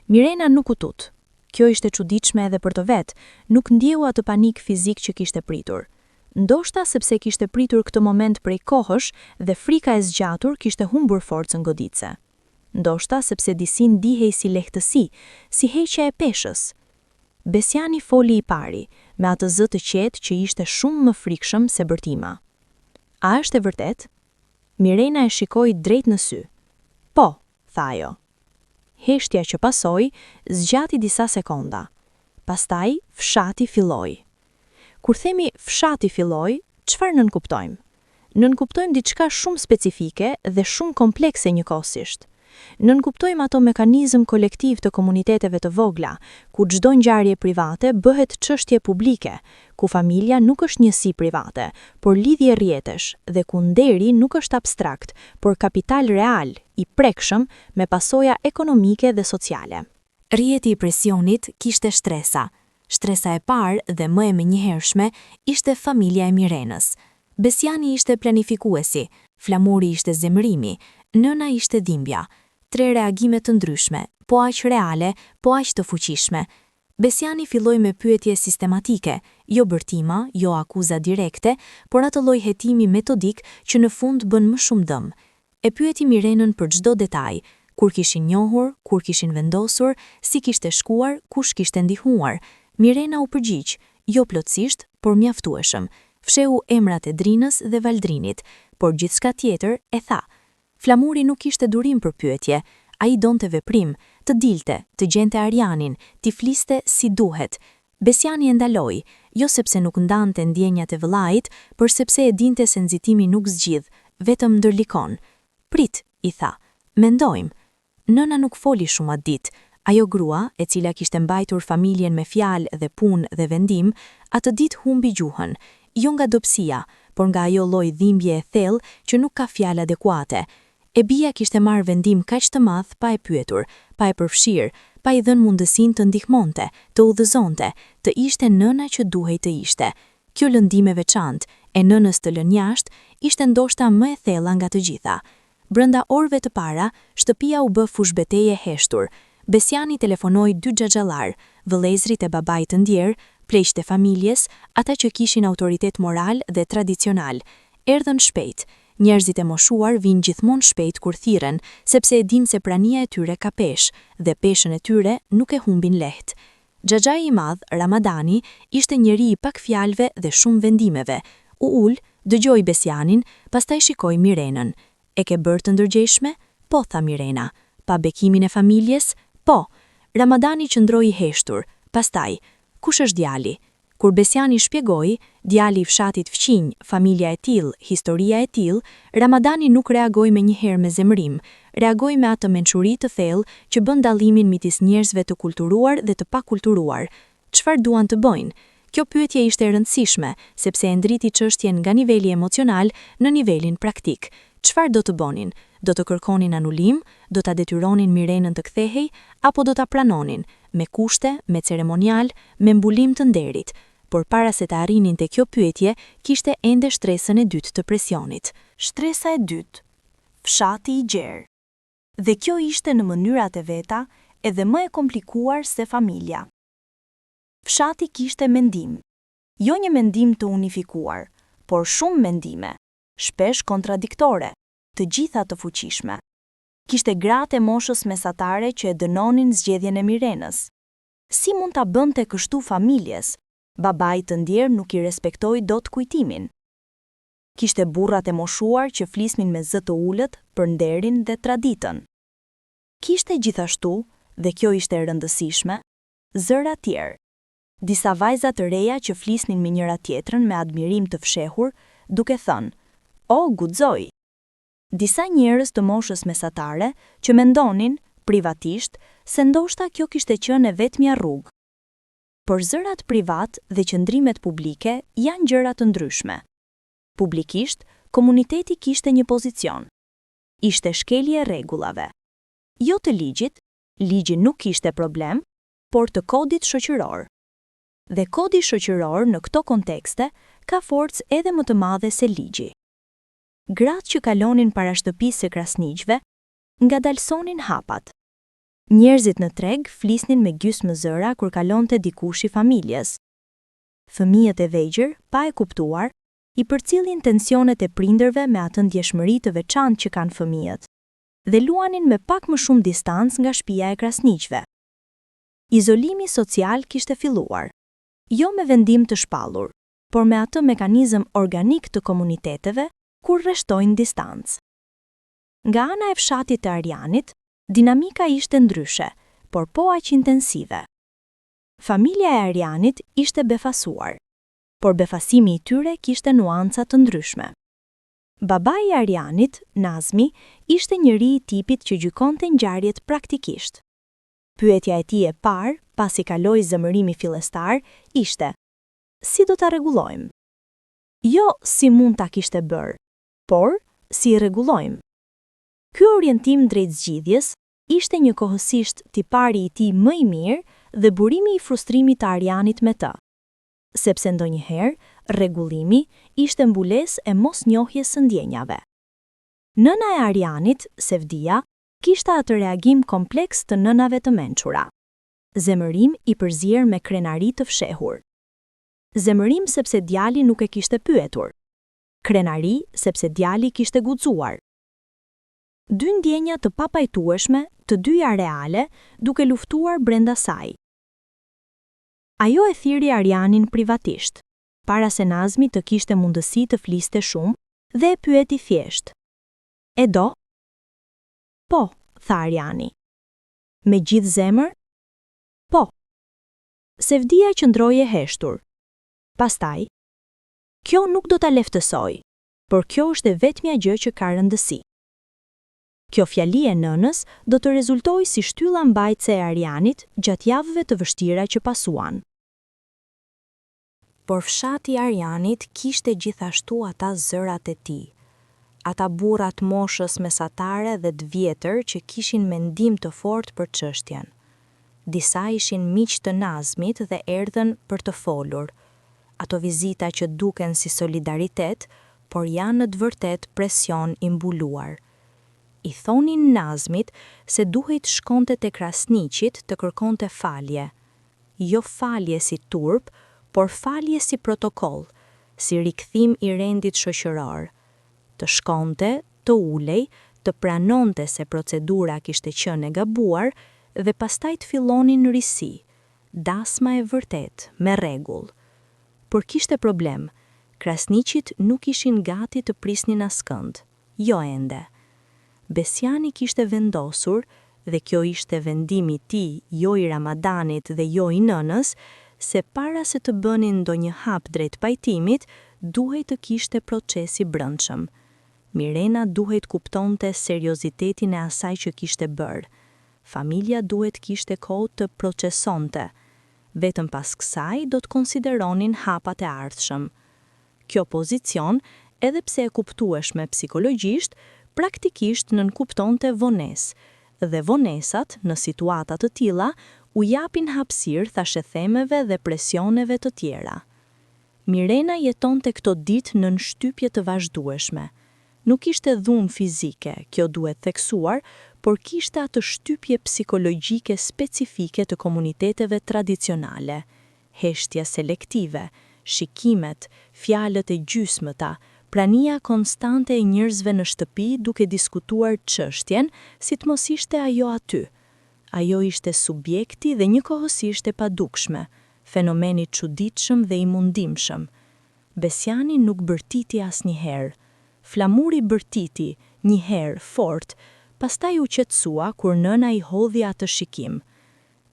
C: Mirena nuk u tut. Kjo ishte çuditshme edhe për të vet, nuk ndjeu atë panik fizik që kishte pritur. Ndoshta sepse kishte pritur këtë moment prej kohësh dhe frika e zgjatur kishte humbur forcën goditse. Ndoshta sepse disi ndihej si lehtësi, si heqja e peshës. Besiani foli i pari, me atë zë të qetë që ishte shumë më frikshëm se bërtima. A është e vërtet? Mirena e shikoi drejt në sy. Po, tha ajo. Heshtja që pasoi zgjati disa sekonda. Pastaj fshati filloi. Kur themi fshati filloi, çfarë nënkuptojmë? Nënkuptojmë diçka shumë specifike dhe shumë komplekse njëkohësisht. Nënkuptojmë ato mekanizëm kolektiv të komuniteteve të vogla, ku çdo ngjarje private bëhet çështje publike, ku familja nuk është njësi private, por lidhje rrjetesh, dhe ku nderi nuk është abstrakt, por kapital real, i prekshëm me pasoja ekonomike dhe sociale. Rrjeti i presionit kishte shtresa. Shtresa e parë dhe më e menjëhershme ishte familja e Mirenës. Besiani ishte planifikuesi, Flamuri ishte zemërimi, nëna ishte dhimbja. 3 reagime të ndryshme, po aq reale, po aq të fuqishme. Besiani filloi me pyetje sistematike, jo bërtima, jo akuza direkte, por atë lloj hetimi metodik që në fund bën më shumë dëm. E pyeti Mirenën për çdo detaj,
B: kur kishin njohur, kur kishin vendosur, si kishte shkuar, kush kishte ndihmuar. Mirena u përgjigj, jo plotësisht, por mjaftueshëm. Fsheu emrat e Drinës dhe Valdrinit, por gjithçka tjetër e tha. Flamuri nuk kishte durim për pyetje, ai donte veprim, të dilte, të gjente Arianin, t'i fliste si duhet. Besiani e ndaloi, jo sepse nuk ndante ndjenjat e vëllait, por sepse e dinte se nxitimi nuk zgjidh, vetëm ndërlikon. Prit, i tha, mendojmë. Nëna nuk foli shumë atë ditë. Ajo grua, e cila kishte mbajtur familjen me fjalë dhe punë dhe vendim, atë ditë humbi gjuhën, jo nga dobësia, por nga ajo lloj dhimbje e thellë që nuk ka fjalë adekuate. E bia kishte marrë vendim kaq të madh pa e pyetur, pa e përfshirë, pa i dhënë mundësinë të ndihmonte, të udhëzonte, të ishte nëna që duhej të ishte. Kjo lëndim e veçantë e nënës të lënë jashtë ishte ndoshta më e thella nga të gjitha. Brenda orëve të para, shtëpia u bë fushbeteje heshtur. Besiani telefonoi 2 xhaxhallar, vëllezrit e babait të ndjer, pleqtë e familjes, ata që kishin autoritet moral dhe tradicional. Erdhën shpejt. Njerëzit e moshuar vinë gjithmonë shpejt kur thirren, sepse e dinë se prania e tyre ka peshë dhe peshën e tyre nuk e humbin lehtë. Xhaxhai i madh, Ramadani, ishte njeri i pak fjalëve dhe shumë vendimeve. U ul, dëgjoi Besianin, pastaj shikoi Mirenën. E ke bërë të ndërgjeshme? Po, tha Mirena. Pa bekimin e familjes? Po. Ramadani qëndroi i heshtur. Pastaj, kush është djali? Kur Besiani shpjegoi, djali i fshatit fqinj, familja e tillë, historia e tillë, Ramadani nuk reagoi menjëherë me zemërim, reagoi me atë mençuri të thellë që bën dallimin midis njerëzve të kulturuar dhe të pakulturuar. Çfarë duan të bëjnë? Kjo pyetje ishte e rëndësishme, sepse e ndriti çështjen nga niveli emocional në nivelin praktik. Çfarë do të bënin? Do të kërkonin anulim, do ta detyronin Mirenën të kthehej, apo do ta pranonin, me kushte, me ceremonial, me mbulim të nderit? Por para se të arrinin te kjo pyetje, kishte ende shtresën e dytë të presionit. Shtresa e dytë, fshati i gjerë. Dhe kjo ishte në mënyrat e veta edhe më e komplikuar se familja. Fshati kishte mendim. Jo një mendim të unifikuar, por shumë mendime, shpesh kontradiktore, të gjitha të fuqishme. Kishte gratë e moshës mesatare që e dënonin zgjedhjen e Mirenës. Si mund ta bënte kështu familjes? Babai të ndjer nuk i respektoi dot kujtimin. Kishte burrat e moshuar që flisnin me zë të ulët për nderin dhe traditën. Kishte gjithashtu, dhe kjo ishte e rëndësishme, zëra tjerë. Disa vajza të reja që flisnin me njëra tjetrën me admirim të fshehur, duke thënë: "O, guxoj." Disa njerëz të moshës mesatare që mendonin, privatisht, se ndoshta kjo kishte qenë vetmja rrugë. Por zërat privat dhe qëndrimet publike janë gjëra të ndryshme. Publikisht, komuniteti kishte një pozicion. Ishte shkelje e rregullave. Jo të ligjit, ligji nuk kishte problem, por të kodit shoqëror. Dhe kodi shoqëror në këto kontekste ka forcë edhe më të madhe se ligji. Gratë që kalonin para shtëpisë së krasniqve, ngadalsonin hapat. Njerëzit në treg flisnin me gjysmë zëra kur kalonte dikush i familjes. Fëmijët e vegjël, pa e kuptuar, i përcillin tensionet e prindërve me atë ndjeshmëri të veçantë që kanë fëmijët, dhe luanin me pak më shumë distancë nga shtëpia e krasniqve. Izolimi social kishte filluar, jo me vendim të shpallur, por me atë mekanizëm organik të komuniteteve kur rreshtojnë distancë. Nga ana e fshatit të Arianit, dinamika ishte ndryshe, por po aq intensive. Familja e Arianit ishte befasuar, por befasimi i tyre kishte nuanca të ndryshme. Babai i Arianit, Nazmi, ishte njëri i tipit që gjykonte ngjarjet praktikisht. Pyetja e tij e parë, pasi kaloi zemërimi fillestar, ishte: si do ta rregullojmë? Jo si mund ta kishte bërë, por si i rregullojmë. Ky orientim drejt zgjidhjes ishte një kohësisht tipari i tij më i mirë dhe burimi i frustrimit të Arianit me të. Sepse ndonjëherë rregullimi ishte mbulesë e mosnjohjes së ndjenjave. Nëna e Arianit, Sevdia, kishte atë reagim kompleks të nënave të mençura. Zemërim i përzier me krenari të fshehur. Zemërim sepse djali nuk e kishte pyetur. Krenari sepse djali kishte guxuar. Dy ndjenja të papajtueshme, të dyja reale, duke luftuar brenda saj. Ajo e thiri Arianin privatisht, para se Nazmi të kishte mundësi të fliste shumë, dhe e pyeti thjesht. E do? Po, tha Ariani. Me gjithë zemër? Po. Sevdia qëndroi e heshtur. Pastaj, kjo nuk do ta leftësoj, por kjo është e vetmja gjë që ka rëndësi. Kjo fjali e nënës do të rezultojë si shtylla mbajtëse e Arianit gjatë javëve të vështira që pasuan.
A: Por fshati i Arianit kishte gjithashtu ata zërat e tij. Ata burrat moshës mesatare dhe të vjetër që kishin mendim të fortë për çështjen. Disa ishin miq të Nazmit dhe erdhën për të folur. Ato vizita që duken si solidaritet, por janë në të vërtetë presion i mbuluar. I thonin Nazmit se duhet shkonte te Krasniqit të kërkonte falje. Jo falje si turp, por falje si protokoll, si rikthim i rendit shoqëror. Të shkonte, të ulej, të pranonte se procedura kishte qenë e gabuar dhe pastaj të fillonin në risi, dasma e vërtet, me rregull. Por kishte problem, Krasniqit nuk ishin gati të prisnin askënd, jo ende. Besiani kishte vendosur, dhe kjo ishte vendimi i tij, jo i Ramadanit dhe jo i nënës, se para se të bënin ndonjë hap drejt pajtimit, duhej të kishte procesi brendshëm. Mirena duhet kuptonte seriozitetin e asaj që kishte bërë. Familja duhet kishte kohë të procesonte. Vetëm pas kësaj do të konsideronin hapat e ardhshëm. Kjo pozicion, edhe pse e kuptueshme psikologjisht, praktikisht nënkuptonte vonesë, dhe vonesat, në situata të tilla, u japin hapësirë thashethemeve dhe presioneve të tjera. Mirena jetonte këto ditë në shtypje të vazhdueshme. Nuk ishte dhunë fizike, kjo duhet theksuar, por kishte atë shtypje psikologjike specifike të komuniteteve tradicionale, heshtja selektive, shikimet, fjalët e gjysmëta, prania konstante e njerëzve në shtëpi duke diskutuar çështjen, si të mos ishte ajo aty. Ajo ishte subjekti dhe njëkohësisht e padukshme, fenomeni çuditshëm dhe i mundimshëm. Besiani nuk bërtiti asnjëherë. Flamuri bërtiti, njëherë fort, pastaj u qetësua kur nëna i hodhi atë shikim.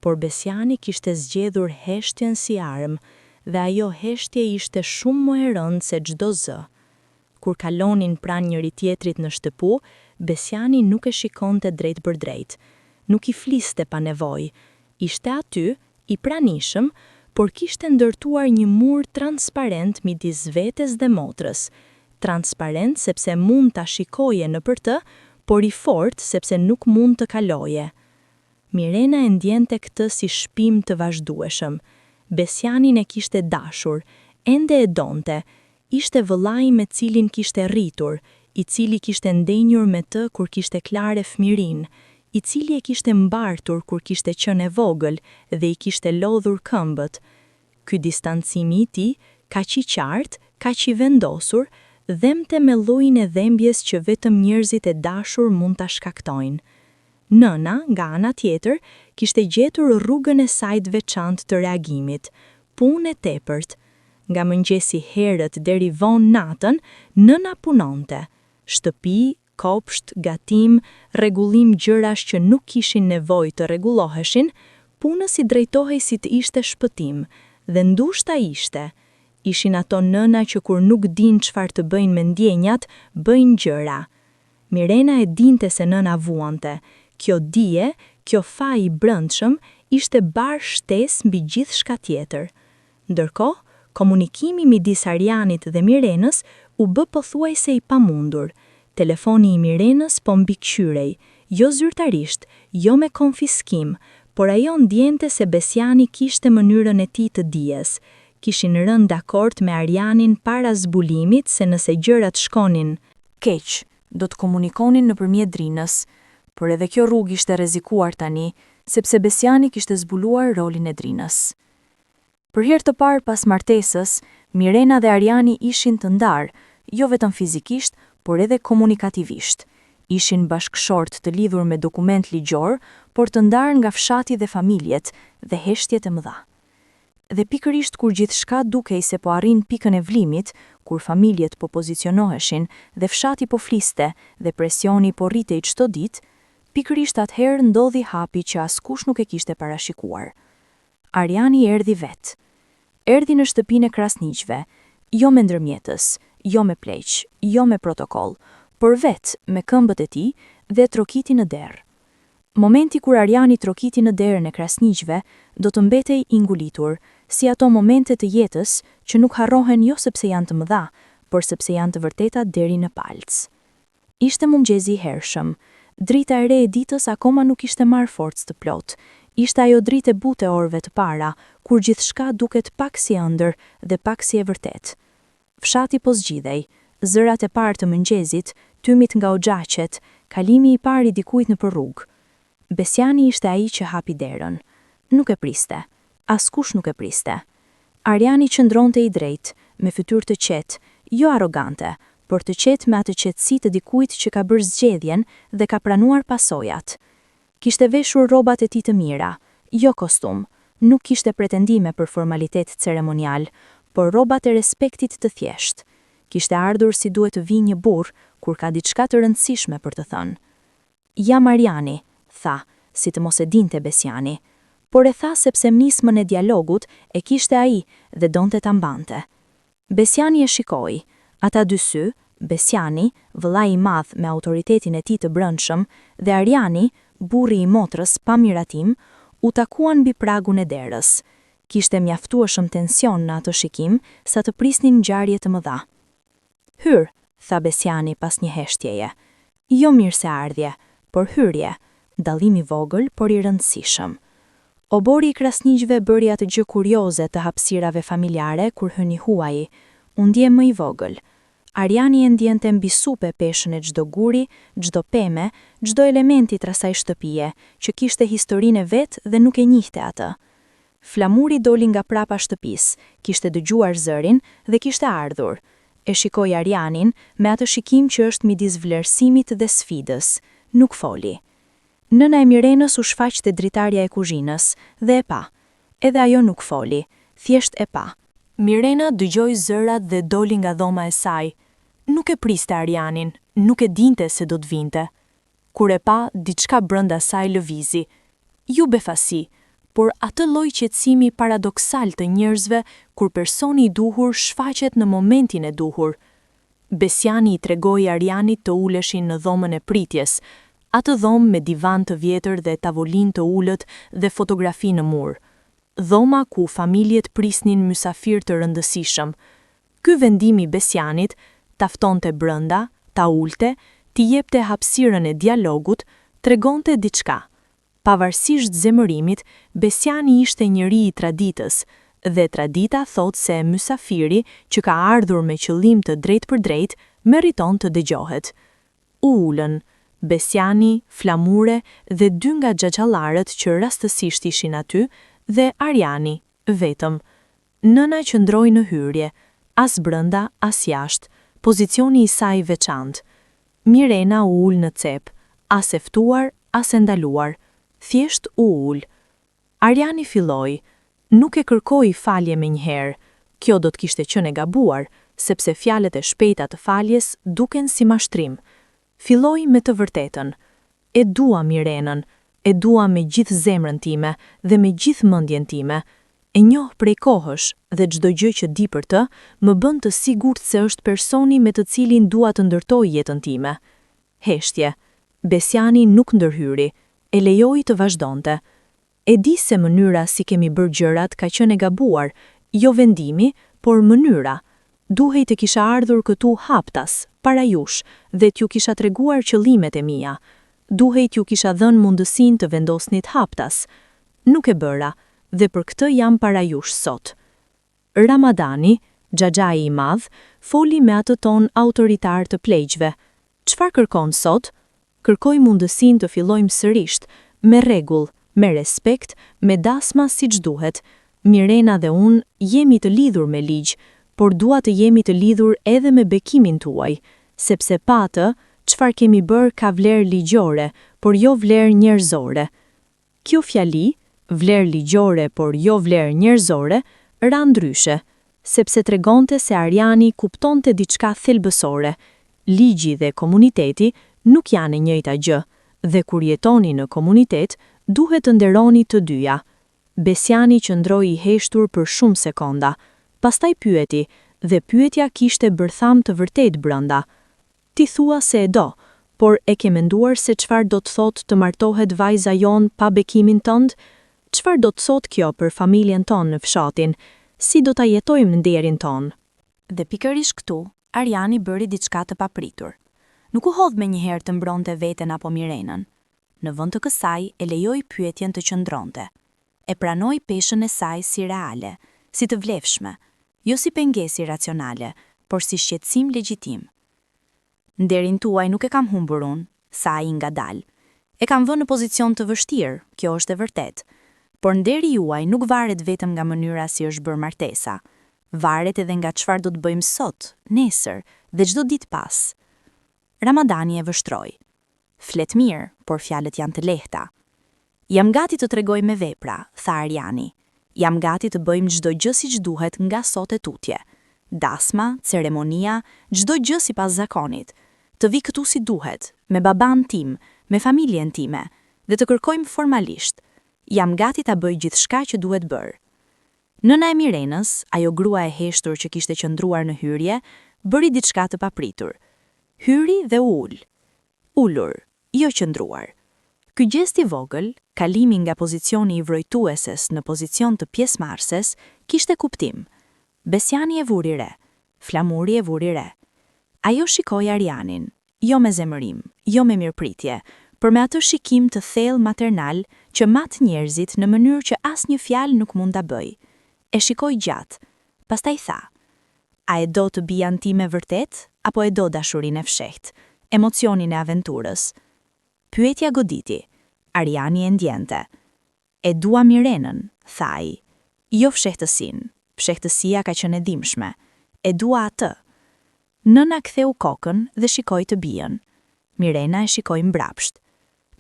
A: Por Besiani kishte zgjedhur heshtjen si armë, dhe ajo heshtje ishte shumë më e rëndë se çdo zë. Kur kalonin pranë njëri tjetrit në shtëpu, Besiani nuk e shikonte drejt për drejt. Nuk i fliste pa nevojë. Ishte aty, i pranishëm, por kishte ndërtuar një mur transparent midis vetes dhe motrës. Transparent sepse mund ta shikoje nëpër të, por i fortë sepse nuk mund të kaloje. Mirena e ndjente këtë si shpim të vazhdueshëm. Besianin e kishte dashur, ende e donte. Ishte vëllai me cilin kishte rritur, i cili kishte ndenjur me të kur kishte klare fëmirin, i cili e kishte mbartur kur kishte qenë e vogël dhe i kishte lodhur këmbët. Ky distancimi i tij, kaq i qartë, kaq i vendosur, dhemte me llojin e dhembjes që vetëm njerëzit e dashur mund ta shkaktojnë. Nëna, nga ana tjetër, kishte gjetur rrugën e saj të veçantë të reagimit, punë e tepërt. Nga mëngjesi herët deri vonë natën, nëna punonte. Shtëpi, kopsht, gatim, rregullim gjërash që nuk kishin nevojë të rregulloheshin, punës i drejtohej si të ishte shpëtim, dhe ndushta ishte. Ishin ato nëna që kur nuk din çfarë të bëjnë me ndjenjat, bëjnë gjëra. Mirena e dinte se nëna vuante. Kjo dije, kjo faj i brendshëm, ishte bar shtesë mbi gjithçka tjetër. Ndërkohë, komunikimi midis Arianit dhe Mirenës u bë pothuajse i pamundur. Telefoni i Mirenës po mbikëqyrej, jo zyrtarisht, jo me konfiskim, por ajo ndjente se Besiani kishte mënyrën e tij të dijes. Kishin rënë dakord me Arianin para zbulimit se nëse gjërat shkonin
C: keq, do të komunikonin nëpërmjet drinës, por edhe kjo rrugë ishte rrezikuar tani, sepse Besiani kishte zbuluar rolin e drinës. Për herë të parë pas martesës, Mirena dhe Ariani ishin të ndarë, jo vetëm fizikisht, por edhe komunikativisht.
B: Ishin bashkëshort të lidhur me dokument ligjor, por të ndarë nga fshati dhe familjet dhe heshtjet e mëdha. Dhe pikërisht kur gjithçka dukej se po arrin pikën e vlimit, kur familjet po pozicionoheshin dhe fshati po fliste dhe presioni po rritej çdo ditë, pikërisht atëherë ndodhi hapi që askush nuk e kishte parashikuar. Ariani erdhi vet. Erdhi në shtëpinë e krasniqve, jo me ndërmjetës, jo me pleq, jo me protokoll, por vet me këmbët e tij dhe trokiti në derë. Momenti kur Ariani trokiti në derën e krasniqve do të mbetej i ngulitur, si ato momente të jetës që nuk harrohen jo sepse janë të mëdha, por sepse janë të vërteta deri në palc. Ishte mëngjezi i hershëm. Drita e re e ditës akoma nuk ishte marrë forcë të plot. Ishte ajo dritë e butë e orëve të para, kur gjithçka duket pak si ëndër dhe pak si e vërtet. Fshati po zgjidhej, zërat e parë të mëngjezit, tymit nga oxhaqet, kalimi i parë i dikujt nëpër rrugë. Besiani ishte ai që hapi derën. Nuk e priste. Askush nuk e priste. Ariani qëndronte i drejtë, me fytyrë të qetë, jo arrogante, por të qetë me atë qetësi të dikujt që ka bërë zgjedhjen dhe ka pranuar pasojat. Kishte veshur rrobat e tij të mira, jo kostum, nuk kishte pretendime për formalitet ceremonial, por rrobat e respektit të thjeshtë. Kishte ardhur si duhet të vijë një burr kur ka diçka të rëndësishme për të thënë. Jam Ariani, tha, si të mos e dinte Besiani, por e tha sepse nismën e dialogut e kishte ai dhe donte ta mbante. Besiani e shikoi, ata dy sy, Besiani, vëllai i madh me autoritetin e tij të brendshëm, dhe Ariani, burri i motrës pa miratim, u takuan mbi pragun e derës. Kishte mjaftueshëm tension në atë shikim sa të prisnin ngjarje të mëdha. Hyr, tha Besiani pas një heshtjeje. Jo mirë se ardhje, por hyrje, dallimi vogël por i rëndësishëm. Obori i krasniqve bëri atë gjë kurioze të hapësirave familjare kur hyni huaji. U ndje më i vogël. Ariani e ndjente mbi supe peshën e çdo guri, çdo peme, çdo elementi të asaj shtëpie, që kishte historinë e vet dhe nuk e njihte atë. Flamuri doli nga prapa shtëpisë, kishte dëgjuar zërin dhe kishte ardhur. E shikoi Arianin me atë shikim që është midis vlerësimit dhe sfidës. Nuk foli. Nëna e Mirenës u shfaq te dritarja e kuzhinës dhe e pa. Edhe ajo nuk foli, thjesht e pa. Mirena dëgjoi zërat dhe doli nga dhoma e saj. Nuk e priste Arianin, nuk e dinte se do të vinte. Kur e pa, diçka brenda saj lëvizi. Ju befasi, por atë lloj qetësimi paradoksal të njerëzve kur personi i duhur shfaqet në momentin e duhur. Besiani i tregoi Arianit të uleshin në dhomën e pritjes, atë dhomë me divan të vjetër dhe tavolinë të ulët dhe fotografi në mur. Dhoma ku familjet prisnin mysafir të rëndësishëm. Ky vendim i Besianit taftonte brenda, ta ulte, t'i jepte hapësirën e dialogut, tregonte diçka. Pavarësisht zemërimit, Besiani ishte njeri i traditës, dhe tradita thot se mysafiri që ka ardhur me qëllim të drejt për drejt, meriton të dëgjohet. U ulën. Besiani, Flamure dhe dy nga xhaxhallarët që rastësisht ishin aty dhe Ariani, vetëm. Nëna qëndroi në hyrje, as brenda, as jashtë, pozicioni i saj veçantë. Mirena u ul në cep, as e ftuar, as e ndaluar, thjesht u ul. Ariani filloi, nuk e kërkoi falje menjëherë. Kjo do të kishte qenë e gabuar, sepse fjalët e shpejta të faljes duken si mashtrim. Filloi me të vërtetën. E dua Mirenën, e dua me gjithë zemrën time dhe me gjithë mendjen time. E njoh prej kohësh dhe çdo gjë që di për të më bën të sigurt se është personi me të cilin dua të ndërtoj jetën time. Heshtje. Besiani nuk ndërhyri, e lejoi të vazhdonte. E di se mënyra si kemi bërë gjërat ka qenë e gabuar, jo vendimi, por mënyra. Duhej të kisha ardhur këtu haptas, para jush, dhe t'ju kisha treguar qëllimet e mia. Duhej t'ju kisha dhënë mundësinë të vendosnit haptas. Nuk e bëra, dhe për këtë jam para jush sot. Ramadani, xhaxhai i madh, foli me atë ton autoritar të pleqve. Çfarë kërkon sot? Kërkoj mundësinë të fillojmë sërish, me rregull, me respekt, me dasma siç duhet. Mirena dhe unë jemi të lidhur me ligj, por dua të jemi të lidhur edhe me bekimin tuaj, sepse pa të, çfarë kemi bërë ka vlerë ligjore, por jo vlerë njerëzore. Kjo fjali, vlerë ligjore por jo vlerë njerëzore, ra ndryshe, sepse tregonte se Ariani kuptonte diçka thelbësore. Ligji dhe komuniteti nuk janë e njëjta gjë, dhe kur jetoni në komunitet, duhet të nderoni të dyja. Besiani qëndroi i heshtur për shumë sekonda, pastaj pyeti, dhe pyetja kishte bërtham të vërtet brënda. Ti thua se e do, por e ke menduar se çfarë do të thotë të martohet vajza jon pa bekimin tënd? Çfarë do të thotë kjo për familjen tonë në fshatin? Si do ta jetojmë nderin tonë?
C: Dhe pikërisht këtu, Ariani bëri diçka të papritur. Nuk u hodh me njëherë të mbronte veten apo Mirenën. Në vend të kësaj e lejoi pyetjen të qëndronte. E pranoi peshën e saj si reale, si të vlefshme, jo si pengesë racionale, por si shqetësim legjitim. Nderin tuaj nuk e kam humbur unë, sa ai ngadal. E kam vënë në pozicion të vështirë, kjo është e vërtet. Por nderi juaj nuk varet vetëm nga mënyra si është bërë martesa. Varet edhe nga çfarë do të bëjmë sot, nesër dhe çdo ditë pas. Ramadani e vështroi. Flet mirë, por fjalët janë të lehta. Jam gati të tregoj me vepra, tha Ariani. Jam gati të bëjmë çdo gjë siç duhet nga sot e tutje. Dasma, ceremonia, çdo gjë sipas zakonit. Të vi këtu si duhet, me baban tim, me familjen time, dhe të kërkojmë formalisht. Jam gati ta bëj gjithçka që duhet bërë. Nëna e Mirenës, ajo grua e heshtur që kishte qëndruar në hyrje, bëri diçka të papritur. Hyri dhe Ullur, jo qëndruar. Ky gest i vogël, kalimi nga pozicioni i vrojtueses në pozicion të pjesëmarrëses, kishte kuptim. Besiani e vuri re, flamuri e vuri re. Ajo shikoi Arianin, jo me zemërim, jo me mirëpritje, por me atë shikim të thellë maternal që mat njerëzit në mënyrë që asnjë fjalë nuk mund ta bëj. E shikoi gjatë, pastaj tha: "A e do të bijan time vërtet, apo e do dashurinë e fshehtë, emocionin e aventurës?" Pyetja goditi. Ariani e ndjente. "E dua Mirenën," tha ai. "Jo fshehtësinë. Fshehtësia ka qenë e dhimbshme. E dua atë." Nëna ktheu kokën dhe shikoi të bijën. Mirena e shikoi mbrapsht.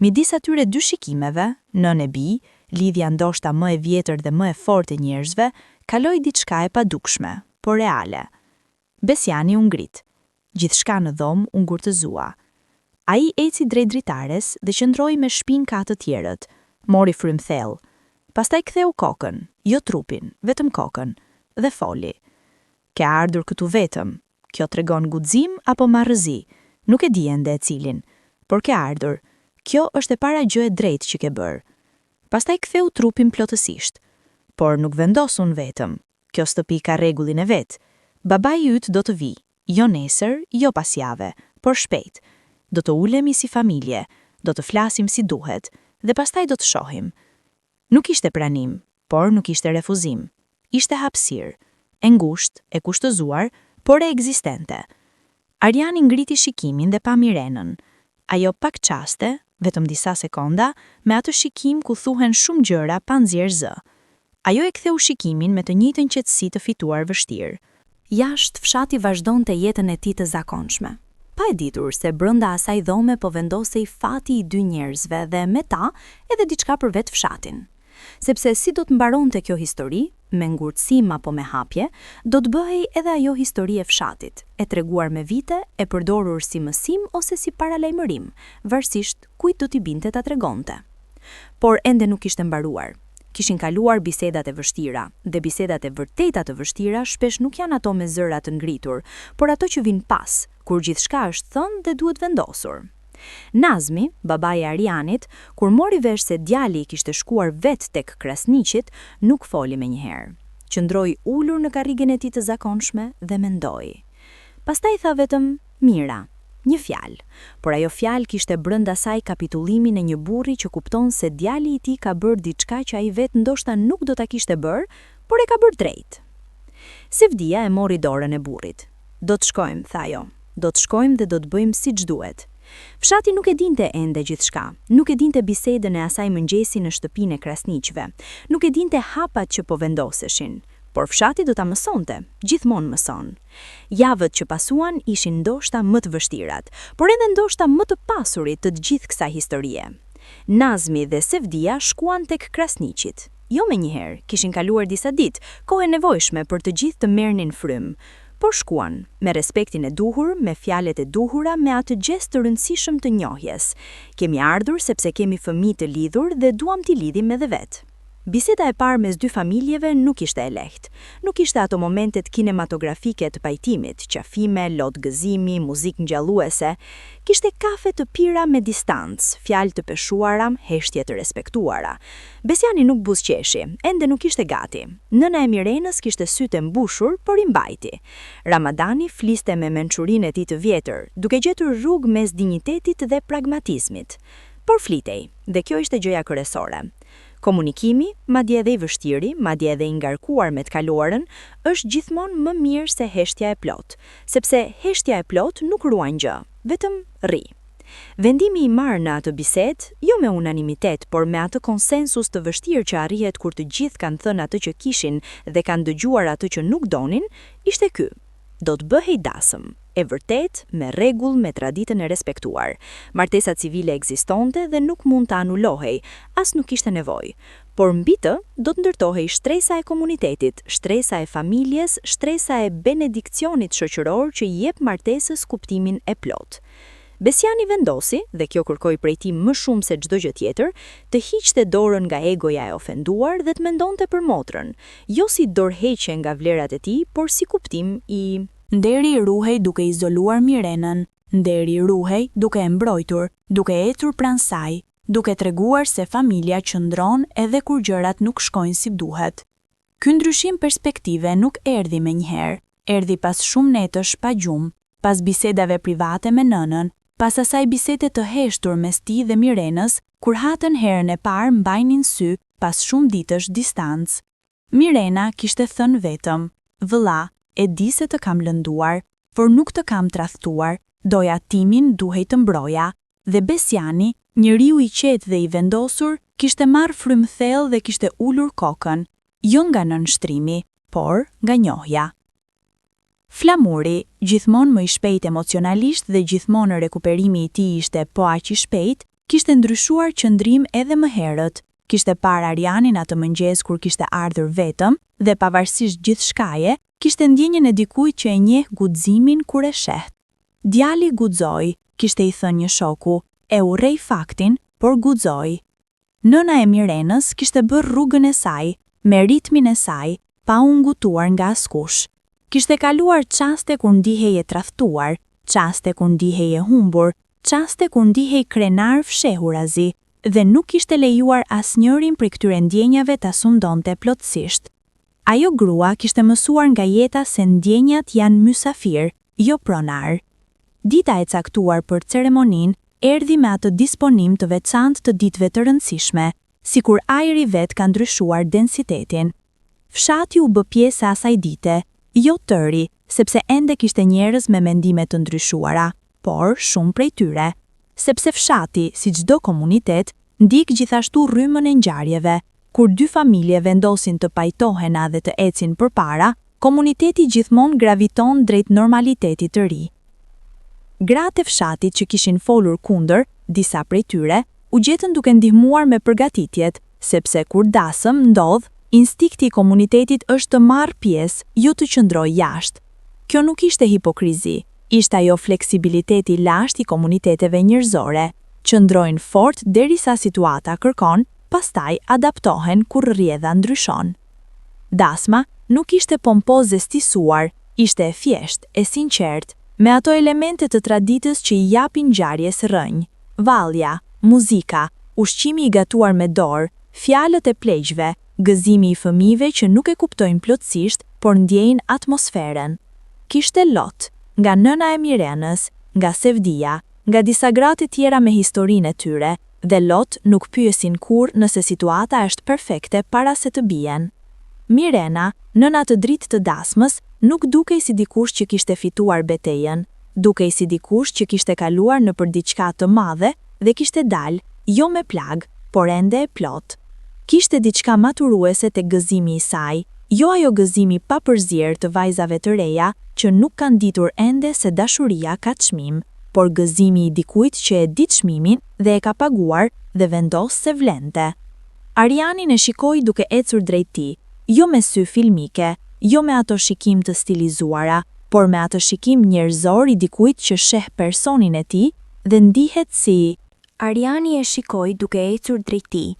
C: Midis atyre dy shikimeve, nën e bij, lidhja ndoshta më e vjetër dhe më e fortë e njerëzve, kaloi diçka e padukshme, por reale. Besiani u ngrit. Gjithçka në dhomë u ngurtëzua. Ai eci drejt dritares dhe qëndroi me shpinë ka të tjerët, mori frym thellë. Pastaj ktheu kokën, jo trupin, vetëm kokën, dhe foli. "Ke ardhur këtu vetëm. Kjo tregon guxim apo marrëzi, nuk e di ende e cilin, por ke ardhur. Kjo është e para gjë e drejtë që ke bërë." Pastaj ktheu trupin plotësisht. "Por nuk vendosun vetëm. Kjo shtëpi ka rregullin e vet. Babai yt do të vi, jo nesër, jo pas jave, por shpejt. Do të ulemi si familje, do të flasim si duhet, dhe pastaj do të shohim." Nuk ishte pranim, por nuk ishte refuzim. Ishte hapësirë, e ngushtë, e kushtëzuar, por e ekzistente. Ariani ngriti shikimin dhe pa Mirenën. Ajo pak qaste, vetëm disa sekonda, me atë shikim ku thuhen shumë gjëra pa nxjerr zë. Ajo e ktheu shikimin me të njëjtën qetësi të fituar vështirë. Jashtë fshati vazhdonte jetën e tij të zakonshme. Pa e ditur se brenda asaj dhome po vendosej fati i dy njerëzve dhe me ta edhe diçka për vetë fshatin. Sepse si do të mbaronte kjo histori, me ngurtësim apo me hapje, do të bëhej edhe ajo histori e fshatit, e treguar me vite, e përdorur si mësim ose si paralajmërim, varësisht kujt do t'i binte ta tregonte. Por ende nuk ishte mbaruar. Kishin kaluar bisedat e vështira, dhe bisedat e vërteta të vështira shpesh nuk janë ato me zëra të ngritur, por ato që vinë pas, kur gjithçka është thënë dhe duhet vendosur. Nazmi, babai i Arianit, kur mori vesh se djali i kishte shkuar vet tek krasniqit, nuk foli menjëherë. Qëndroi ulur në karrigen e tij të zakonshme dhe mendoi. Pastaj tha vetëm "Mira", një fjalë, por ajo fjalë kishte brenda saj kapitullimin e një burri që kupton se djali i tij ka bërë diçka që ai vet ndoshta nuk do ta kishte bërë, por e ka bërë drejt. Sevdia e mori dorën e burrit. "Do të shkojmë," tha ajo. "Do të shkojmë dhe do të bëjmë siç duhet." Fshati nuk e dinte ende gjithçka, nuk e dinte bisedën e asaj mëngjesi në shtëpinë e krasniqve, nuk e dinte hapat që po vendoseshin,
B: por fshati do ta mësonte, gjithmonë mëson. Javët që pasuan ishin ndoshta më të vështirat, por edhe ndoshta më të pasurit të gjithë kësaj historie. Nazmi dhe Sevdia shkuan tek krasniqit. Jo menjëherë, kishin kaluar disa ditë, kohë e nevojshme për të gjithë të merrnin frymë, por shkuan, me respektin e duhur, me fjalët e duhura, me atë gjest të rëndësishëm të njohjes. Kemi ardhur sepse kemi fëmijë të lidhur dhe duam t'i lidhim edhe vetë. Biseda e parë mes dy familjeve nuk ishte e lehtë. Nuk ishte ato momentet kinematografike të pajtimit, qafime, lot gëzimi, muzikë ngjallëuese. Kishte kafe të pira me distancë, fjalë të peshuara, heshtje të respektuara. Besiani nuk buzëqeshi, ende nuk ishte gati. Nëna e Mirenës kishte sytë mbushur, por i mbajti. Ramadani fliste me mençurinë e tij të vjetër, duke gjetur rrugë mes dinjitetit dhe pragmatizmit. Por flitej, dhe kjo ishte gjëja kryesore. Komunikimi, madje edhe i vështiri, madje edhe i ngarkuar me të kaluarën, është gjithmonë më mirë se heshtja e plot, sepse heshtja e plot nuk ruan gjë, vetëm rri. Vendimi i marrë në atë bisedë, jo me unanimitet, por me atë konsensus të vështirë që arrihet kur të gjithë kanë thënë atë që kishin dhe kanë dëgjuar atë që nuk donin, ishte ky. Do të bëhej dasëm, e vërtet, me rregull, me traditën e respektuar. Martesa civile ekzistonte dhe nuk mund të anulohej, as nuk ishte nevojë. Por mbi të, do të ndërtohej shtresa e komunitetit, shtresa e familjes, shtresa e benedikcionit shoqëror që i jep martesës kuptimin e plot. Besiani vendosi, dhe kjo kërkoi prej tij më shumë se çdo gjë tjetër, të hiqte dorën nga egoja e ofenduar dhe të mendonte për motrën, jo si dorëheqje nga vlerat e tij, por si kuptim i
C: Nderi ruhej duke izoluar Mirenën, nderi ruhej duke e mbrojtur, duke ecur pranë saj, duke treguar se familja qëndron edhe kur gjërat nuk shkojnë si duhet. Ky ndryshim perspektive nuk erdhi menjëherë, erdhi pas shumë netësh pa gjumë, pas bisedave private me nënën, pas asaj bisede të heshtur mes tij dhe Mirenës, kur hatën herën e parë mbajnin sy pas shumë ditësh distancë. Mirena kishte thënë vetëm: "Vëlla, e di se të kam lënduar, por nuk të kam tradhtuar, doja timin duhej të mbroja." Dhe Besiani, njeriu i qetë dhe i vendosur, kishte marrë frymë thellë dhe kishte ulur kokën, jo nga nënshtrimi, por nga njohja. Flamuri, gjithmonë më i shpejt emocionalisht dhe gjithmonë rekuperimi i tij ishte po aq i shpejt, kishte ndryshuar qëndrim edhe më herët. Kishte parë Arianin atë mëngjes kur kishte ardhur vetëm dhe pavarësisht gjithçkaje, kishte ndjenjën e dikujt që e njeh guximin kur e sheh. Djali guxoi, kishte i thënë një shoku, e urrej faktin, por guxoi. Nëna e Mirenës kishte bërë rrugën e saj, me ritmin e saj, pa u ngutuar nga askush. Kishte kaluar çaste kur ndihej e tradhtuar, çaste kur ndihej e humbur, çaste kur ndihej krenar fshehurazi, dhe nuk kishte lejuar asnjërin prej këtyre ndjenjave ta sundonte plotësisht. Ajo grua kishte mësuar nga jeta se ndjenjat janë mysafir, jo pronar. Dita e caktuar për ceremoninë erdhi me atë disponim të veçantë të ditëve të rëndësishme, sikur ajri vet ka ndryshuar densitetin. Fshati u bë pjesë e asaj dite, jo tëri, sepse ende kishte njerëz me mendime të ndryshuara, por shumë prej tyre. Sepse fshati, si çdo komunitet, ndik gjithashtu rrymën e ngjarjeve. Kur dy familje vendosin të pajtohen dhe të ecin përpara, komuniteti gjithmonë graviton drejt normalitetit të ri. Gratë e fshatit që kishin folur kundër, disa prej tyre, u gjetën duke ndihmuar me përgatitjet, sepse kur dasëm ndodh, instikti i komunitetit është të marrë pjesë, jo të qëndrojë jashtë. Kjo nuk ishte hipokrizi, ishte ajo fleksibiliteti lashtë i komuniteteve njerëzore, qëndrojnë fort derisa situata kërkon, pastaj adaptohen kur rrjedha ndryshon. Dasma nuk ishte pompoze stisuar, ishte e thjeshtë, e sinqert, me ato elemente të traditës që i japin ngjarjes rrënj, vallja, muzika, ushqimi i gatuar me dorë, fjalët e pleqjve, gëzimi i fëmijëve që nuk e kuptojnë plotësisht, por ndjejnë atmosferën. Kishte lot, nga nëna e Mirenës, nga Sevdia, nga disa gratë tjera me historinë e tyre, dhe lot nuk pyesin kur nëse situata është perfekte para se të bien. Mirena, nëna të dritë të dasmës, nuk dukej si dikush që kishte fituar betejën, dukej si dikush që kishte kaluar në për diçka të madhe dhe kishte dalë, jo me plag, por ende e plot. Kishte diçka maturuese te gëzimi i saj,
B: Jo ajo gëzimi pa përzier të vajzave të reja që nuk kanë ditur ende se dashuria ka çmim, por gëzimi i dikujt që e di çmimin dhe e ka paguar dhe vendos se vlente. Arianin e shikoi duke ecur drejt tij, jo me sy filmike, jo me ato shikim të stilizuara, por me ato shikim njerëzor i dikujt që sheh personin e tij dhe ndihet si...
A: Ariani e shikoi duke ecur drejt tij,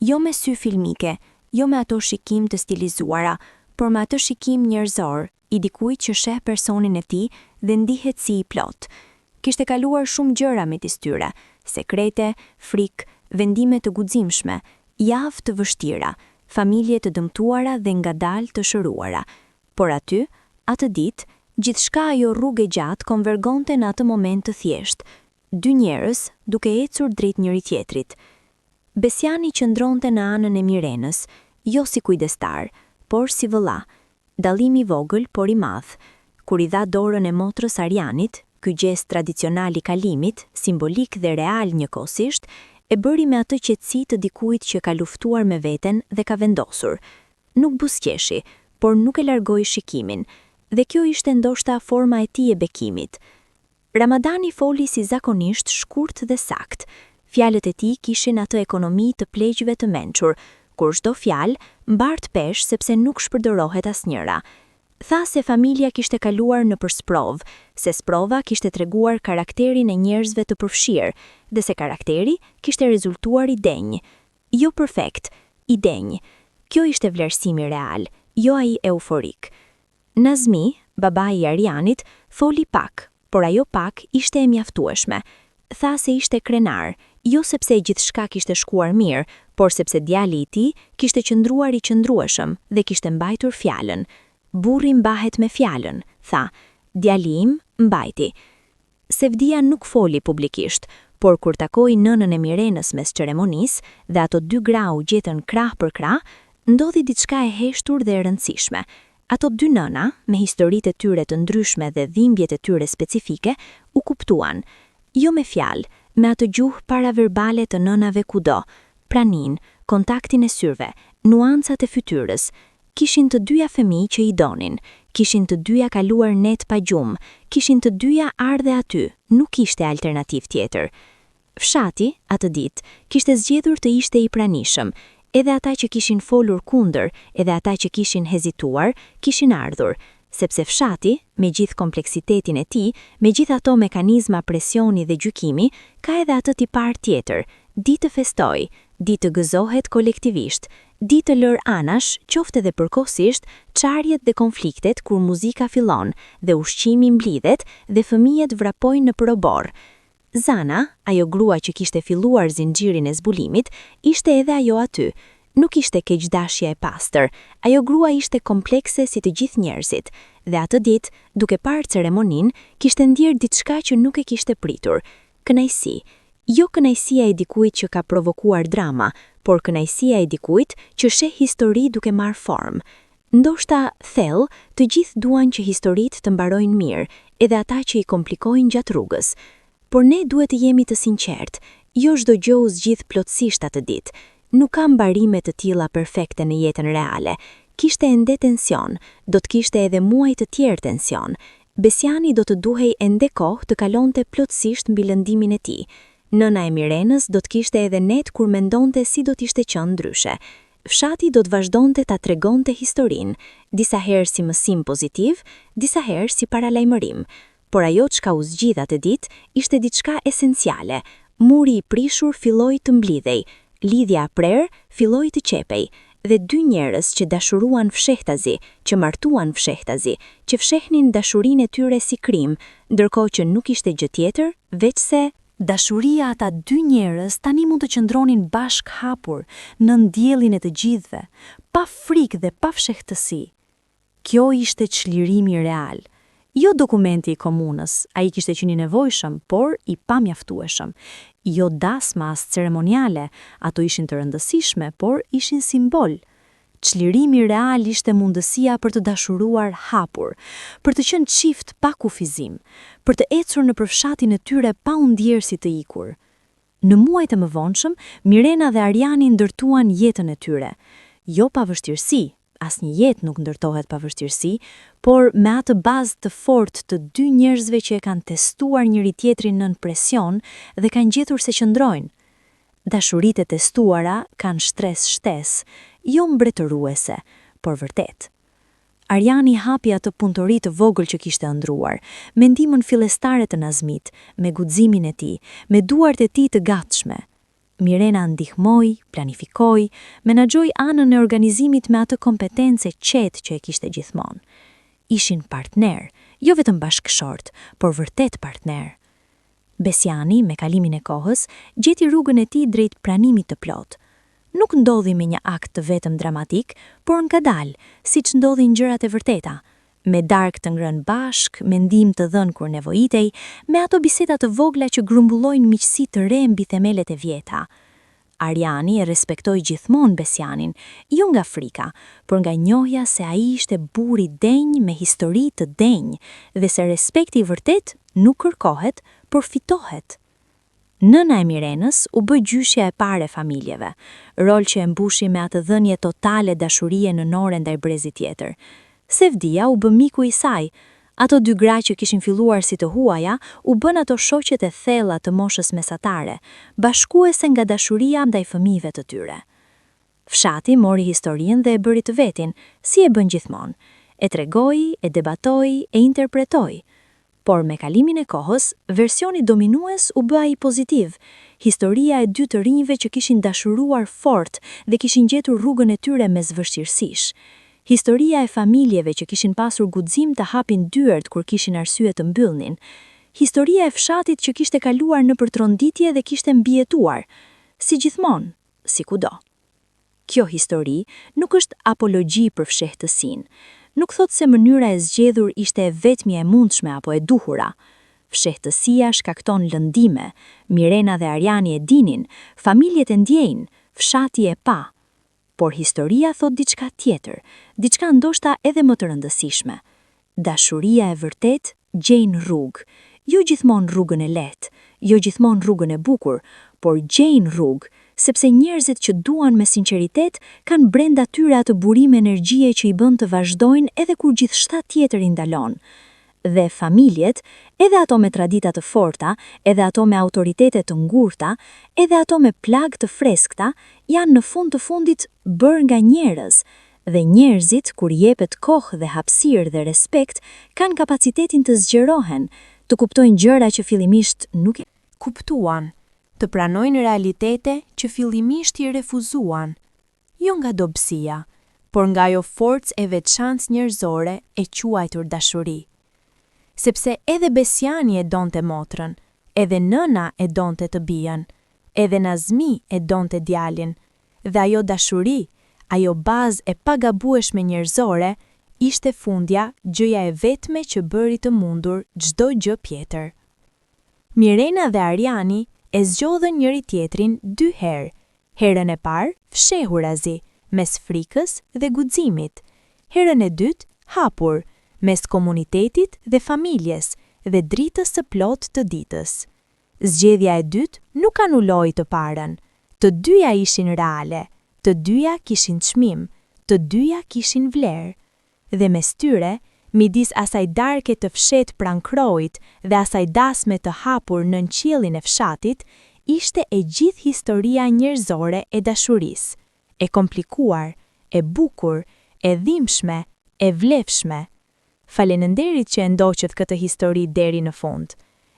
A: jo me sy filmike, jo me ato shikim të stilizuara, por me ato shikim njerëzor i dikujt që sheh personin e tij dhe ndihet si i plot. Kishte kaluar shumë gjëra midis tyre, sekrete, frikë, vendime të guximshme, javë të vështira, familje të dëmtuara dhe ngadalë të shëruara. Por aty, atë ditë, gjithçka ajo rrugë gjatë konvergonte në atë moment të thjeshtë, dy njerëz duke ecur drejt njëri tjetrit. Besiani qëndronte në anën e Mirenës, jo si kujdestar, por si vëlla, dallimi i vogël por i madh. Kur i dha dorën e motrës Arianit, ky gest tradicional i kalimit, simbolik dhe real njëkohësisht, e bëri me atë qetësi të dikujt që ka luftuar me veten dhe ka vendosur. Nuk buzëqeshi, por nuk e largoi shikimin, dhe kjo ishte ndoshta forma e tij e bekimit. Ramadani foli si zakonisht shkurt dhe sakt. Fjalët e tij kishin atë ekonomi të pleqjve të mençur, kur çdo fjalë mbart pesh sepse nuk shpërdorohet asnjëra. Tha se familja kishte kaluar në sprov, se sprova kishte treguar karakterin e njerëzve të përfshirë, dhe se karakteri kishte rezultuar i denj. Jo perfekt, i denj. Kjo ishte vlerësimi real, jo ai euforik. Nazmi, babai i Arianit, foli pak, por ajo pak ishte e mjaftueshme. Tha se ishte krenar, jo sepse gjithçka kishte shkuar mirë, por sepse djali i tij kishte qëndruar i qëndrueshëm dhe kishte mbajtur fjalën. Burri mbahet me fjalën, tha. Djali im mbajti. Sevdia nuk foli publikisht, por kur takoi nënën e Mirenës mes ceremonisë dhe ato dy gra u gjetën krah për krah, ndodhi diçka e heshtur dhe e rëndësishme. Ato dy nëna, me historitë e tyre të ndryshme dhe dhimbjet e tyre specifike, u kuptuan. Jo me fjalë, me atë gjuhë paraverbale të nënave kudo, pranin, kontaktin e syrve, nuancat e fytyrës. Kishin të dyja fëmijë që i donin, kishin të dyja kaluar net pa gjumë, kishin të dyja ardhe aty, nuk kishte alternativë tjetër. Fshati, atë ditë, kishte zgjedhur të ishte i pranishëm, edhe ata që kishin folur kundër, edhe ata që kishin hezituar, kishin ardhur, sepse fshati, me gjithë kompleksitetin e tij, me gjithë ato mekanizma presioni dhe gjykimi, ka edhe atë tipar tjetër, di të festoj, di të gëzohet kolektivisht, di të lër anash, qofte dhe përkohësisht, çarjet dhe konfliktet kur muzika fillon dhe ushqimi mblidhet dhe fëmijët vrapojnë në probor. Zana, ajo grua që kishte filluar zinxhirin e zbulimit, ishte edhe ajo aty. Nuk ishte keqdashja e pastër, ajo grua ishte komplekse si të gjithë njerëzit, dhe atë ditë, duke parë ceremoninë, kishte ndjerë diçka që nuk e kishte pritur. Kënaqësi. Jo kënaqësia e dikujt që ka provokuar drama, por kënaqësia e dikujt që sheh histori duke marrë formë. Ndoshta thellë, të gjithë duan që historitë të mbarojnë mirë, edhe ata që i komplikojnë gjatë rrugës. Por ne duhet të jemi të sinqertë, jo çdo gjë u zgjidh plotësisht atë ditë. Nuk ka mbarime të tilla perfekte në jetën reale. Kishte ende tension, do të kishte edhe muaj të tjerë tension. Besiani do të duhej ende kohë të kalonte plotësisht mbi lëndimin e tij. Nëna e Mirenës do të kishte edhe net kur mendonte si do t'ishte qenë ndryshe. Fshati do të vazhdonte ta tregonte historinë, disa herë si mësim pozitiv, disa herë si paralajmërim. Por ajo çka u zgjidh atë ditë ishte diçka esenciale. Muri i prishur filloi të mblidhej, lidhja e prerë filloi të qepej, dhe dy njerëz që dashuruan fshehtazi, që martuan fshehtazi, që fshehnin dashurinë e tyre si krim, ndërkohë që nuk ishte gjë tjetër veç se dashuria ata dy njerëz tani mund të qëndronin bashk hapur në ndjellin e të gjithëve, pa frikë dhe pa fshehtësi. Kjo ishte çlirimi real. Jo dokumenti i komunës, ai kishte qenë i nevojshëm, por i pamjaftueshëm. Jo dasma as ceremoniale, ato ishin të rëndësishme, por ishin simbol. Çlirimi real ishte mundësia për të dashuruar hapur, për të qenë çift pa kufizim, për të ecur në përfshatin e tyre pa u ndjerë si të ikur. Në muajt e mëvonshëm, Mirena dhe Ariani ndërtuan jetën e tyre, jo pa vështirësi,
B: asnjë jetë nuk ndërtohet pa vështirësi, por me atë bazë të fortë të dy njerëzve që e kanë testuar njëri tjetrin nën presion dhe kanë gjetur se qëndrojnë. Dashuritë e testuara kanë shtres, jo mbretëruese, por vërtet. Arjani hapi atë punëtori të vogël që kishte ëndruar, me ndihmën fillestare të Nazmit, me guximin e tij, me duart e tij të gatshme. Mirena ndihmoi, planifikoi, menaxhoi anën e organizimit me atë kompetencë qetë që e kishte gjithmonë. Ishin partner, jo vetëm bashkëshort, por vërtet partner. Besiani, me kalimin e kohës, gjeti rrugën e tij drejt pranimit të plotë. Nuk ndodhi me një akt të vetëm dramatik, por ngadalë, siç ndodhin gjërat e vërteta, me darkë të ngrënë bashk, me ndihmë të dhënë kur nevojitej, me ato biseda të vogla që grumbullojnë miqësi të re mbi themelet e vjeta. Arjani e respektoi gjithmonë Besianin, jo nga frika, por nga njohja se ai ishte burr i denj me histori të denj dhe se respekti i vërtet nuk kërkohet, por fitohet. Nëna e Mirenës u bë gjyshja e parë e familjeve, rol që e mbushi me atë dhënje totale dashurie nënore ndaj brezit tjetër. Sevdia u bë miku i saj. Ato dy gra që kishin filluar si të huaja, u bën ato shoqet e thella të moshës mesatare, bashkuese nga dashuria ndaj fëmijëve të tyre. Fshati mori historinë dhe e bëri të vetin, si e bën gjithmonë. E tregoi, e debatoi, e interpretoi. Por me kalimin e kohës, versioni dominues u bë ai pozitiv, historia e dy të rinjve që kishin dashuruar fort dhe kishin gjetur rrugën e tyre mes vështirësish. Historia e familjeve që kishin pasur guxim të hapin dyert kur kishin arsye të mbyllnin. Historia e fshatit që kishte kaluar në përtronditje dhe kishte mbijetuar, si gjithmonë, si kudo. Kjo histori nuk është apologji për fshehtësinë. Nuk thot se mënyra e zgjedhur ishte e vetmja e mundshme apo e duhura. Fshehtësia shkakton lëndime, Mirena dhe Arjani e dinin, familjet e ndjejnë, fshati e pa. Por historia thot diçka tjetër, diçka ndoshta edhe më të rëndësishme. Dashuria e vërtet gjejnë rrugë, jo gjithmonë rrugën e lehtë, jo gjithmonë rrugën e bukur, por gjejnë rrugë, sepse njerëzit që duan me sinqeritet kanë brenda tyre atë burim energjie që i bën të vazhdojnë edhe kur gjithçka tjetër i ndalon. Dhe familjet, edhe ato me tradita të forta, edhe ato me autoritete të ngurta, edhe ato me plagë të freskëta, janë në fund të fundit bërë nga njerëz. Dhe njerëzit, kur jepet kohë dhe hapësirë dhe respekt, kanë kapacitetin të zgjerohen, të kuptojnë gjëra që fillimisht nuk e
C: kuptuan, të pranojnë realitete që fillimisht i refuzuan, jo nga dobësia, por nga ajo forcë e veçantë njerëzore e quajtur dashuri. Sepse edhe Besiani e donte motrën, edhe nëna e donte të bijën, edhe Nazmi e donte djalin, dhe ajo dashuri, ajo bazë e pagabueshme njerëzore, ishte fundja gjëja e vetme që bëri të mundur çdo gjë tjetër. Mirena dhe Arjani e zgjodhën njëri tjetrin 2 herë. Herën e parë, fshehurazi, mes frikës dhe guximit. Herën e dytë, hapur, mes komunitetit dhe familjes dhe dritës së plotë të ditës. Zgjedhja e dytë nuk anuloi të parën. Të dyja ishin reale, të dyja kishin çmim, të dyja kishin vlerë. Dhe mes tyre, midis asaj darke të fshet pranë krojit dhe asaj dasme të hapur nën qiellin e fshatit, ishte e gjithë historia njerëzore e dashurisë, e komplikuar, e bukur, e dhimbshme, e vlefshme. Faleminderit që e ndoqët këtë histori deri në fund.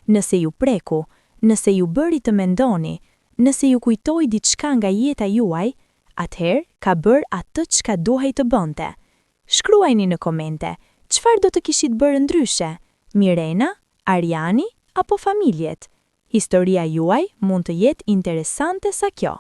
C: Nëse ju preku, nëse ju bëri të mendoni, nëse ju kujtoi diçka nga jeta juaj, atëherë ka bërë atë çka duhej të bënte. Shkruajini në komente, çfarë do të kishit bërë ndryshe? Mirena, Arjani apo familjet? Historia juaj mund të jetë interesante sa kjo.